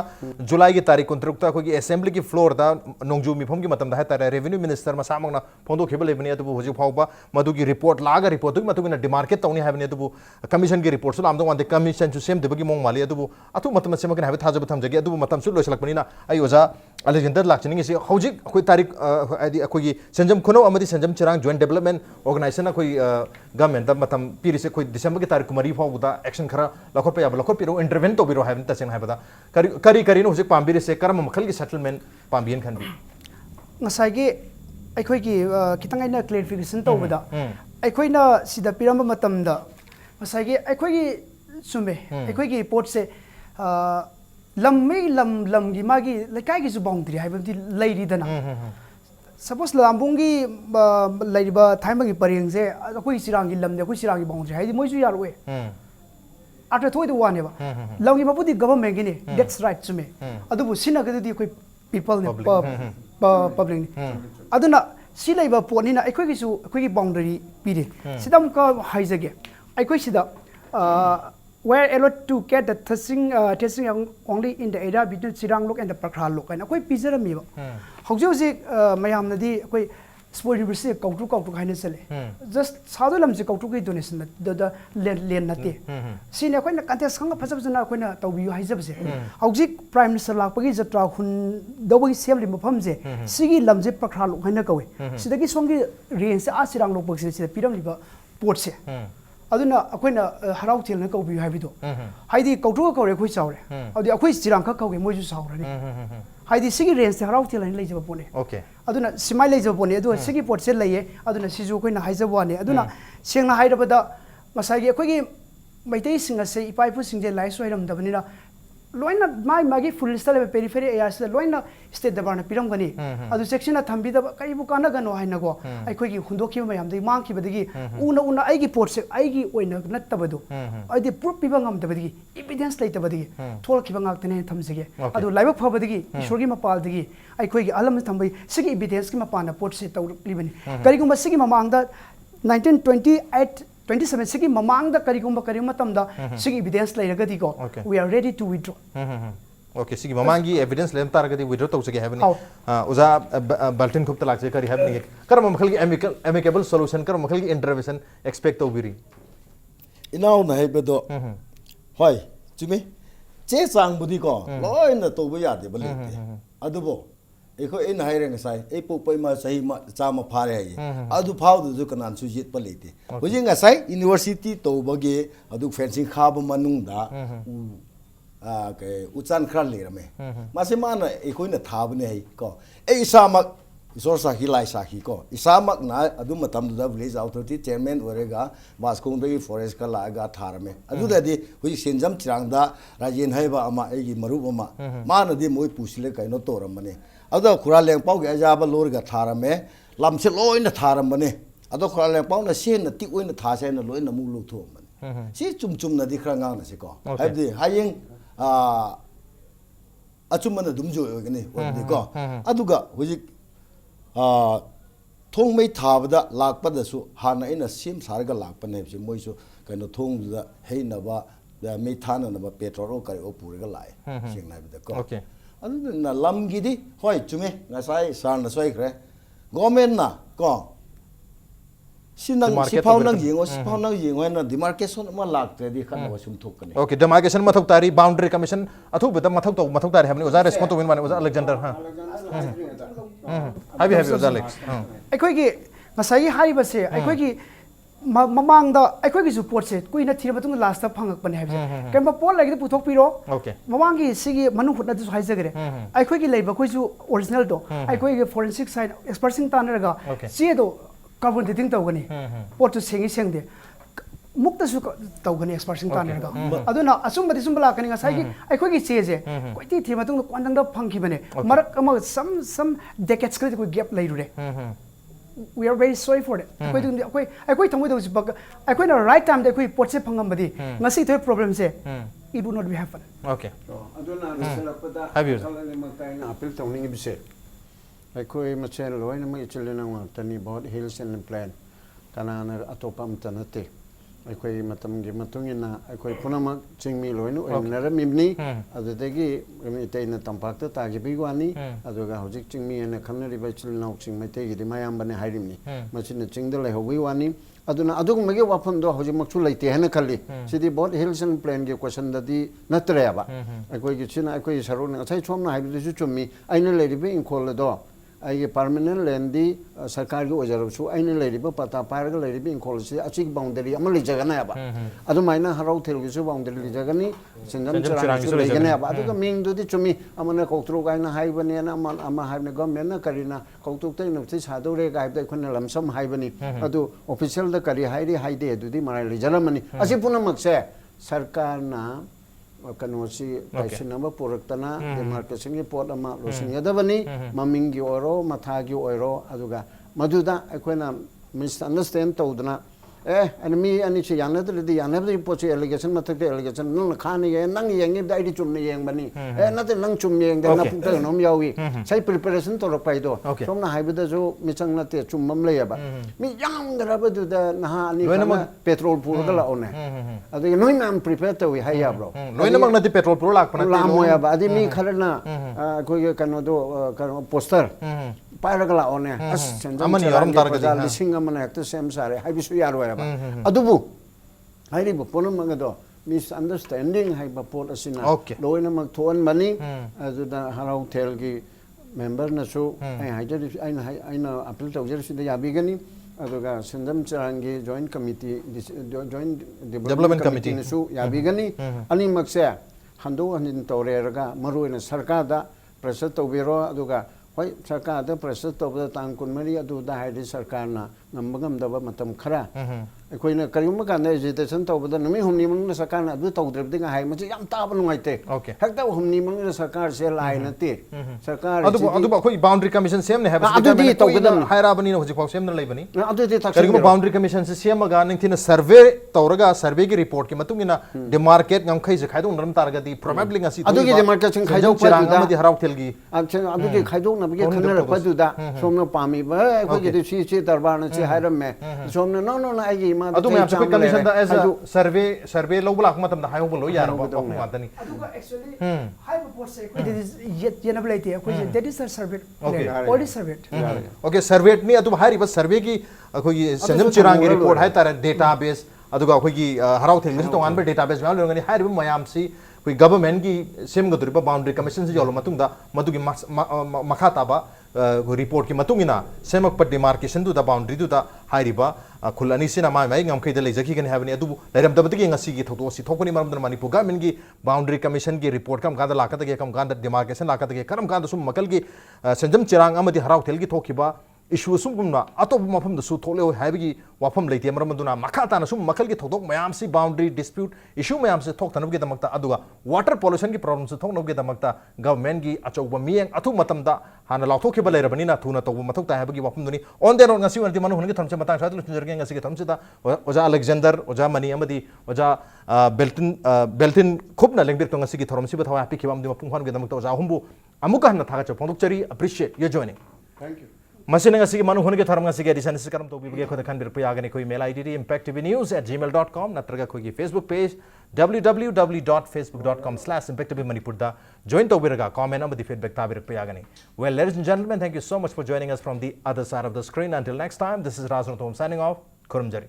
july ki tarikh 29 ta koi assembly ki floor da nongju mi phom ki matam da ha tare revenue minister ma samang na phondo khebal lebni adu hoji phauba madu ki report laga report tu matu na demarcate tawni habni adu commission ki report su lam dong wan de commission su sem de bagi mong mali adu atu matam se ma kan have thajab tham jagi adu matam su loisalak pani na ai oja Alexander Lakchini is Hojik, Tarik, Sanjam Kuno, Amadi Sanjam Chirang, Joint Development Organization, government, the Matam Piris, December Tarik Buddha, Action Kara, Lakopia, Lakopiro, Intervento Biro, haven't touching Havada. Karino, Pambiri, Karam Makali settlement, Pambian can be. Nasagi, I quake Kitanga clarification over that. I quite know see the Pirama Matamda. Masagi, I quake Sume, I quake port say. Lam gi magi lekai gi su boundary haibdi leiri dana suppose lambungi leiri ba thaima gi pareng je akoi sirang gi lam de akoi sirang gi boundary haidi moi su yarwe atra thoi de wane ba lam gi mapudi government gi ne that's right to me adubu sina ga di akoi people ne public ni aduna si leiba poni na akoi gi su akoi gi boundary pire sidam ka haijage akoi sida where allowed to get the testing only in the area between Siranglok and the Prakhalok. And a pizza me. Hogjosi Mayam Nadi, a sport university, Kautu Hainesele. Just Sadulam Zikautu donation, the Lenati. Seen a kind of contest hung up as a Quena Tobu Hizabse. Hogjik Prime Minister Lapagi is a Trahun, Dobi Sel Mupamze, Sigi Lamze Prakhalok Hanakawe. Sidaki Songi Rains Asiranglo books, the Piram Portse. Aduna akoina harau til na ko bi haibido haidi kautu ko re khoi chawre adi akhoi sirang kha khau ge moju sawrani haidi sigi range harau til ni leijaba pone okay aduna simai leijaba pone adu sigi port se leiye aduna siju koina haijaba ne aduna sengna hairabada masai ge akhoi ge maitei singa se ipai pu singje lai soiram dabani na लोइना माई मागी full list लेबे periphery area से लोइना state दबारना पिरमगनी अदु section थम्बिदा कईबु कानगनो हाइनगो अखोगी हुंदोखिबा मयाम दई मांखिबदगी उना उना आइगी port से आइगी ओइना नत्तबदु आइदि proof पिबा ngamdabadigi evidence laitабadigi थोलखिबा ngakतने थमसिगे अदु लाइबक फबदगी ईश्वरगी मपालदगी अखोगी अलम थम्बै सिगी evidence की मपाना पोर्ट से तौलिबनि करिगुम सिगी ममांगदा 1928 27 सिगी ममांग दा करिगुम करिम तमदा सिगी एविडेंस लेरगदी को we are ready to withdraw okay सिगी ममांगी एविडेंस लेम तारगदी विथड्रॉ तौसगे हैबनी उजा बल्टिन खुप तलाकसे करी हैबनी करम मखल की एमिकेबल सॉल्यूशन करम मखल की इंटरवेंशन एक्सपेक्ट तौबिरी इनाउ न हेबदो होय चुमी चे चांगबुदी को लोइना तौबा यादे बलेते अदुबो एको इन हाइरेंग साइ ए पोपै मा सही मा चामा फारे है अदु फाउ दु कनान सुजित पलेते हुजिंग साइ यूनिवर्सिटी तौबगे अदु फेंसिंग खाब मनुंगदा के उचान खर लेरमे मासे माना एकोइना थाबने है को ए इसामक इसोर साखी लाइ साखी को इसामक ना अदु मतम द विलेज अथॉरिटी चेयरमैन ओरेगा बासकोंदगी फॉरेस्ट का लागा थारमे अदुददी हुई सेंजम चिरांगदा राजेन हैबा अमा एगी मरुब अमा मानदी मोय पुसले कइनो तोरमने अदो खुरालें पाउ के अजाबा लोरगा थारमे लमसे लोइना थारमने अदो खुरालें पाउ ना सेन ति ओइना थासे ना लोइना मु लुथोमने सि चुम नदी खरा ngang से को हैबदी हायिंग अचुमना दुमजो ओगने ओदी को अदुगा हुजि थोंग मै थाबदा लाकपदसु हाना इना सिम सारगा लाकपने से मोइसु कनो थोंगदा हेनबा मै थाननबा पेट्रोल करि ओ पुरगा लाए सिंगनाबदा को ओके अदुना लमगिदी होय चुमे ngasai sarna soikre government na ko sinang siphau nang yengo siphau nang yengo na demarcation ma lakte di khan wasum thokane okay demarcation मथक तारी बाउंड्री कमीशन अथु बता मथक तारी हमने उजा रेस्पॉन्स तो विन माने उजा अलेक्जेंडर हां हाबी हाबी उजा लेक्स अखोगी ngасai हारिबसे अखोगी ममांगदा अखोगी जु पोर्ट से कुइना थिर बतुंग लास्ट ता फंगकपने हाबसे केम पोर्ट लाइक पुथोक पिरो ओके ममांगी सिगी मनु हुटना जु हाइजगरे अखोगी लेबा कोइजु ओरिजिनल दो अखोगी फोरेंसिक साइड एक्सपर्टिंग तानरगा चेदो कार्बन डेटिंग तौगनी पोर्ट तो सेंगी सेंगदे मुक्तसु तौगनी एक्सपर्टिंग तानरगा अदुना असुमबदि सुंबला कनी ngасai अखोगी चेजे कोइति थिर बतुंग क्वांटंग फंगखिबने मरक अम सम डेकेड्स क्रिट को gap लेरुरे we are very sorry for it akoi thongoi do bak akoi na right time de akoi pot se phangam badi ngasi thoi problem se it would not be happen okay aduna nasalapda Have you? khalani maktaina appeal tawning bise akoi machen loina mai chilena wa tani board hills and plan kanana atopam tanate akoi matamgi matungina akoi punama chingmi loinu oinara mimni adudagi itaina tampakta tagi bigwani aduga hojik chingmi ena khanari ba chilnau chingmai te gi mayam bane hairimni machina chingda lai hogi wani aduna adug mage wafan do hojik makchu laite hena khalli sidi board hills and plan ge question dadi natre aba akoi gi china akoi saruna achai chomna haibu ju chummi aina leribe in khol do आई permanent लैंडी सरकार की ओजरबसु आइने लेरिबो पता पारगा लेरिबो इंकोल से अचिक boundary अमा लिजगना याबा अदु माइना हराउ थेलगिसु बाउंड्री लिजगनी सिंगम चरांगिसु लेगना याबा अदु मिंग दुदि चुमी अमने कौत्रो गाइना हाइबने ना अमा हाइबने गवर्नमेंट ना करिना कौतुक तै नक्ति सादौरे गाइबदे खने लमसम हाइबनी अदु ऑफिशियल द करि हाइरि हाइदे दुदि माराय लिजरमनी असि पुनमकसे सरकार ना कनोसी पैसिनबा पुरक्तना डेमार्केशन की पोट अमा लोसिंगदबनी ममिंगी ओरो मथागी ओरो अदुगा मदुदा अखोना मिसअंडरस्टैंड तौदना एनमी अनि से यानदरदि यानबदि पोचे एलिगेशन मथक एलिगेशन नंग खाने ये नंग येंगे दाइदि चुमने येंबनी नते नंग चुम येंग दे नपुक त नोम यावी सै प्रिपरेशन तो रपाइदो सोमना हाइबदा जो मिचंग नते चुमम लेयबा मी यांग दरबदुदा नहा अनि पेट्रोल पुरगा लाओने अदि नोइ नाम प्रिपेयर तवी हाइया ब्रो लोइना मग नती पेट्रोल पुरो लाक पना लामोयाबा अदि मी खरना कोइ कनो दो कनो पोस्टर पायरगा लाओने अस अमनि यरम तारगा लिसिंग अमने हेक्ट सेम सारे हाइबिसु यारोयाबा अदुबु हाइरिबो पोनमगदो मिसअंडरस्टैंडिंग हाइबा पोट असिना लोइना मग थोन मनी अदुदा हराउ थेल की मेंबर नसु आई हाइजर आइना अपील तौजर सिदा याबिगनी अदुगा सिंदम चरांगी joint committee joint development committee नसु याबिगनी अनि मगसे हंदो हनिन तौरेरगा मरुइना सरकारदा प्रेशर तौबिरो अदुगा होय सरकार दा प्रेशर तौबदा तांग कुनमरी अदुदा हाइदि सरकारना ngambagam daba matam khara ꯑꯩꯈꯣꯏꯅ ꯀꯔꯤꯒꯨꯝꯕ ꯀꯥꯟꯗ ꯑꯦꯖꯤꯇꯦꯁꯟ ꯇꯧꯕꯗ ꯅꯨꯃꯤꯠ ꯍꯨꯝꯅꯤ ꯃꯅꯨꯡꯗ ꯁꯔꯀꯥꯔꯅ ꯑꯗꯨ ꯇꯧꯗ꯭ꯔꯕꯗꯤ ꯉꯥꯏ ꯃꯁꯤ ꯌꯥꯝ ꯇꯥꯕ ꯅꯨꯡꯉꯥꯏꯇꯦ Okay. ꯍꯦꯛꯇ ꯍꯨꯝꯅꯤ ꯃꯅꯨꯡꯗ ꯁꯔꯀꯥꯔꯁꯦ ꯂꯥꯏ ꯅꯠꯇꯦ ꯁꯔꯀꯥꯔ ꯑꯗꯨꯕꯨ ꯑꯩꯈꯣꯏ ꯕꯥꯎꯟꯗꯔꯤ ꯀꯃꯤꯁꯟ ꯁꯦꯝꯅꯦ ꯍꯥꯏꯕꯁꯤ ꯑꯗꯨꯗꯤ government ꯀꯨꯏꯅ ꯇꯧꯒꯗꯕꯅꯤ. ꯍꯥꯏꯔꯛꯑꯕꯅꯤꯅ ꯍꯧꯖꯤꯛꯐꯥꯎ ꯁꯦꯝꯗꯅ ꯂꯩꯕꯅꯤ ꯑꯗꯨꯗꯤ ꯀꯔꯤꯒꯨꯝꯕ ꯇꯥꯛꯁꯤꯟꯕꯤꯔꯣ ꯕꯥꯎꯟꯗꯔꯤ ꯀꯃꯤꯁꯟꯁꯤ ꯁꯦꯝꯃꯒ ꯅꯤꯡꯊꯤꯅ ꯁꯔꯚꯦ ꯇꯧꯔꯒ ꯁꯔꯚꯦꯒꯤ ꯔꯤꯄꯣꯔꯠꯀꯤ ꯃꯇꯨꯡ ꯏꯟꯅ ꯗꯤꯃꯥꯔꯀꯦꯠ ꯉꯝꯈꯩꯁꯦ ꯈꯥꯏꯗꯣꯛꯅꯔꯝ ꯇꯥꯔꯒꯗꯤ ꯄ꯭ꯔꯣꯕꯦꯕꯂꯤ ꯉꯁꯤ ꯑꯗꯨꯒꯤ ꯊꯣꯛꯏꯕ demarcation ꯁꯦꯟꯖꯝ ꯆꯤꯔꯥꯡ ꯈꯥꯏꯗꯣꯛꯄꯗꯨꯗ ꯑꯃꯗꯤ ꯍꯔꯥꯎꯊꯦꯜꯒꯤ ꯑꯗꯨꯒꯤ ꯈꯥꯏꯗꯣꯛꯅꯕꯒꯤ ꯊꯧꯔꯝ ꯈꯟꯅꯔꯛꯄꯗꯨꯗ ꯇꯧꯕꯁꯦ. ꯁꯣꯝꯅ ꯄꯥꯝꯃꯤꯕ ꯑꯩꯈꯣꯏꯒꯤꯗꯤ ꯁꯤ ꯗꯔꯕꯥꯔꯅ ꯁꯤ ꯍꯥꯏꯔꯝꯃꯦ ꯁꯣꯝꯅ ꯅꯣ ꯑꯩꯒꯤ ꯏꯃꯥꯗ ꯑꯗꯨ ꯃꯌꯥꯝꯁꯦ ꯑꯩꯈꯣꯏ ꯀꯃꯤꯁꯟꯗ ꯑꯦꯁ ꯁꯔꯚꯦ ꯂꯧꯕ ꯂꯥꯛꯄ ꯃꯇꯝꯗ ꯍꯥꯏꯍꯧꯕ ꯂꯣꯏ ꯌꯥꯔꯕ ꯋꯥꯐꯝ ꯉꯥꯛꯇꯅꯤ ꯑꯗꯨꯒ actually ꯍꯥꯏꯕ ꯄꯣꯠꯁꯦ ꯑꯩꯈꯣꯏꯗꯗꯤ ꯌꯦꯠꯅꯕ ꯂꯩꯇꯦ ꯑꯩꯈꯣꯏꯁꯦ that is a survey Okay. already surveyed okay सर्वेटनी अदुब हारिबा सर्वे की अखोगी सेंजम चिरांग की रिपोर्ट है तारे डेटाबेस अदुगा अखोगी हराव थेंगस तोंगान बे डेटाबेस में लोगनी हारिबा मयाम सी कोई गवर्नमेंट की सेम गदुरिबा बाउंड्री कमीशन से जोलो मतुंगदा मदुगी मखा ताबा रिपोर्ट की मतुंगिना सेमक पर डिमार्केशन दुदा बाउंड्री दुदा हारिबा खुल अनि सिना माइ ngam लेजकी गने हाबनी अदुबु लेरमदबदगी ngasi की थोतो सि थोकनी मरमदन मणिपुर गवर्नमेंट की बाउंड्री कमीशन की रिपोर्ट कम कादा लाकतगे कम कादा डिमार्केशन लाकतगे करम कादा सुम मकल की सेंजम चिरांग अमदी हराव थेल की थोखिबा इशू सुमगुमना अतोप मफम दसु थोले हाइबगी वाफम लेते मरमदुना मखाताना सुम मकल की थोदोक मयाम से बाउंड्री डिस्प्यूट इशू मयाम से थोक तनबगे दमकता अदुगा वाटर पोल्यूशन की प्रॉब्लम से थोकनबगे दमकता गवर्नमेंट की अचौबा मियंग अथु मतमदा हाना लाथोखिबा लेरबनिना थुना तौब मथौता हाइबगी वाफम दुनी ऑन देन ऑन ngasi वरति मनु हुनगे थमसे मतांग साथ लुचुजरगे ngasi के थमसेदा ओजा अलेक्जेंडर ओजा मनी अमदी ओजा बेल्टिन खुबना लेंबिर तो ngasi की थरमसी बथवा हैप्पी खिबाम दिमा पुंगहान गे दमकता ओजा हुंबु अमुका हन थागा चपोंदुकचरी appreciate your joining thank you मसीने ngasi manu hunge thoram ngasi ge edition se karam to bi ge khoda khan bir payagani koi mail id impacttv@gmail.com natraga koi gi facebook page www.facebook.com/impacttv manipur da join to biraga comment amadi feedback ta bir payagani. Well, ladies and gentlemen, thank you so much for joining us from the other side of the screen. Until next time, this is Razan Tom signing off. Kurumjari.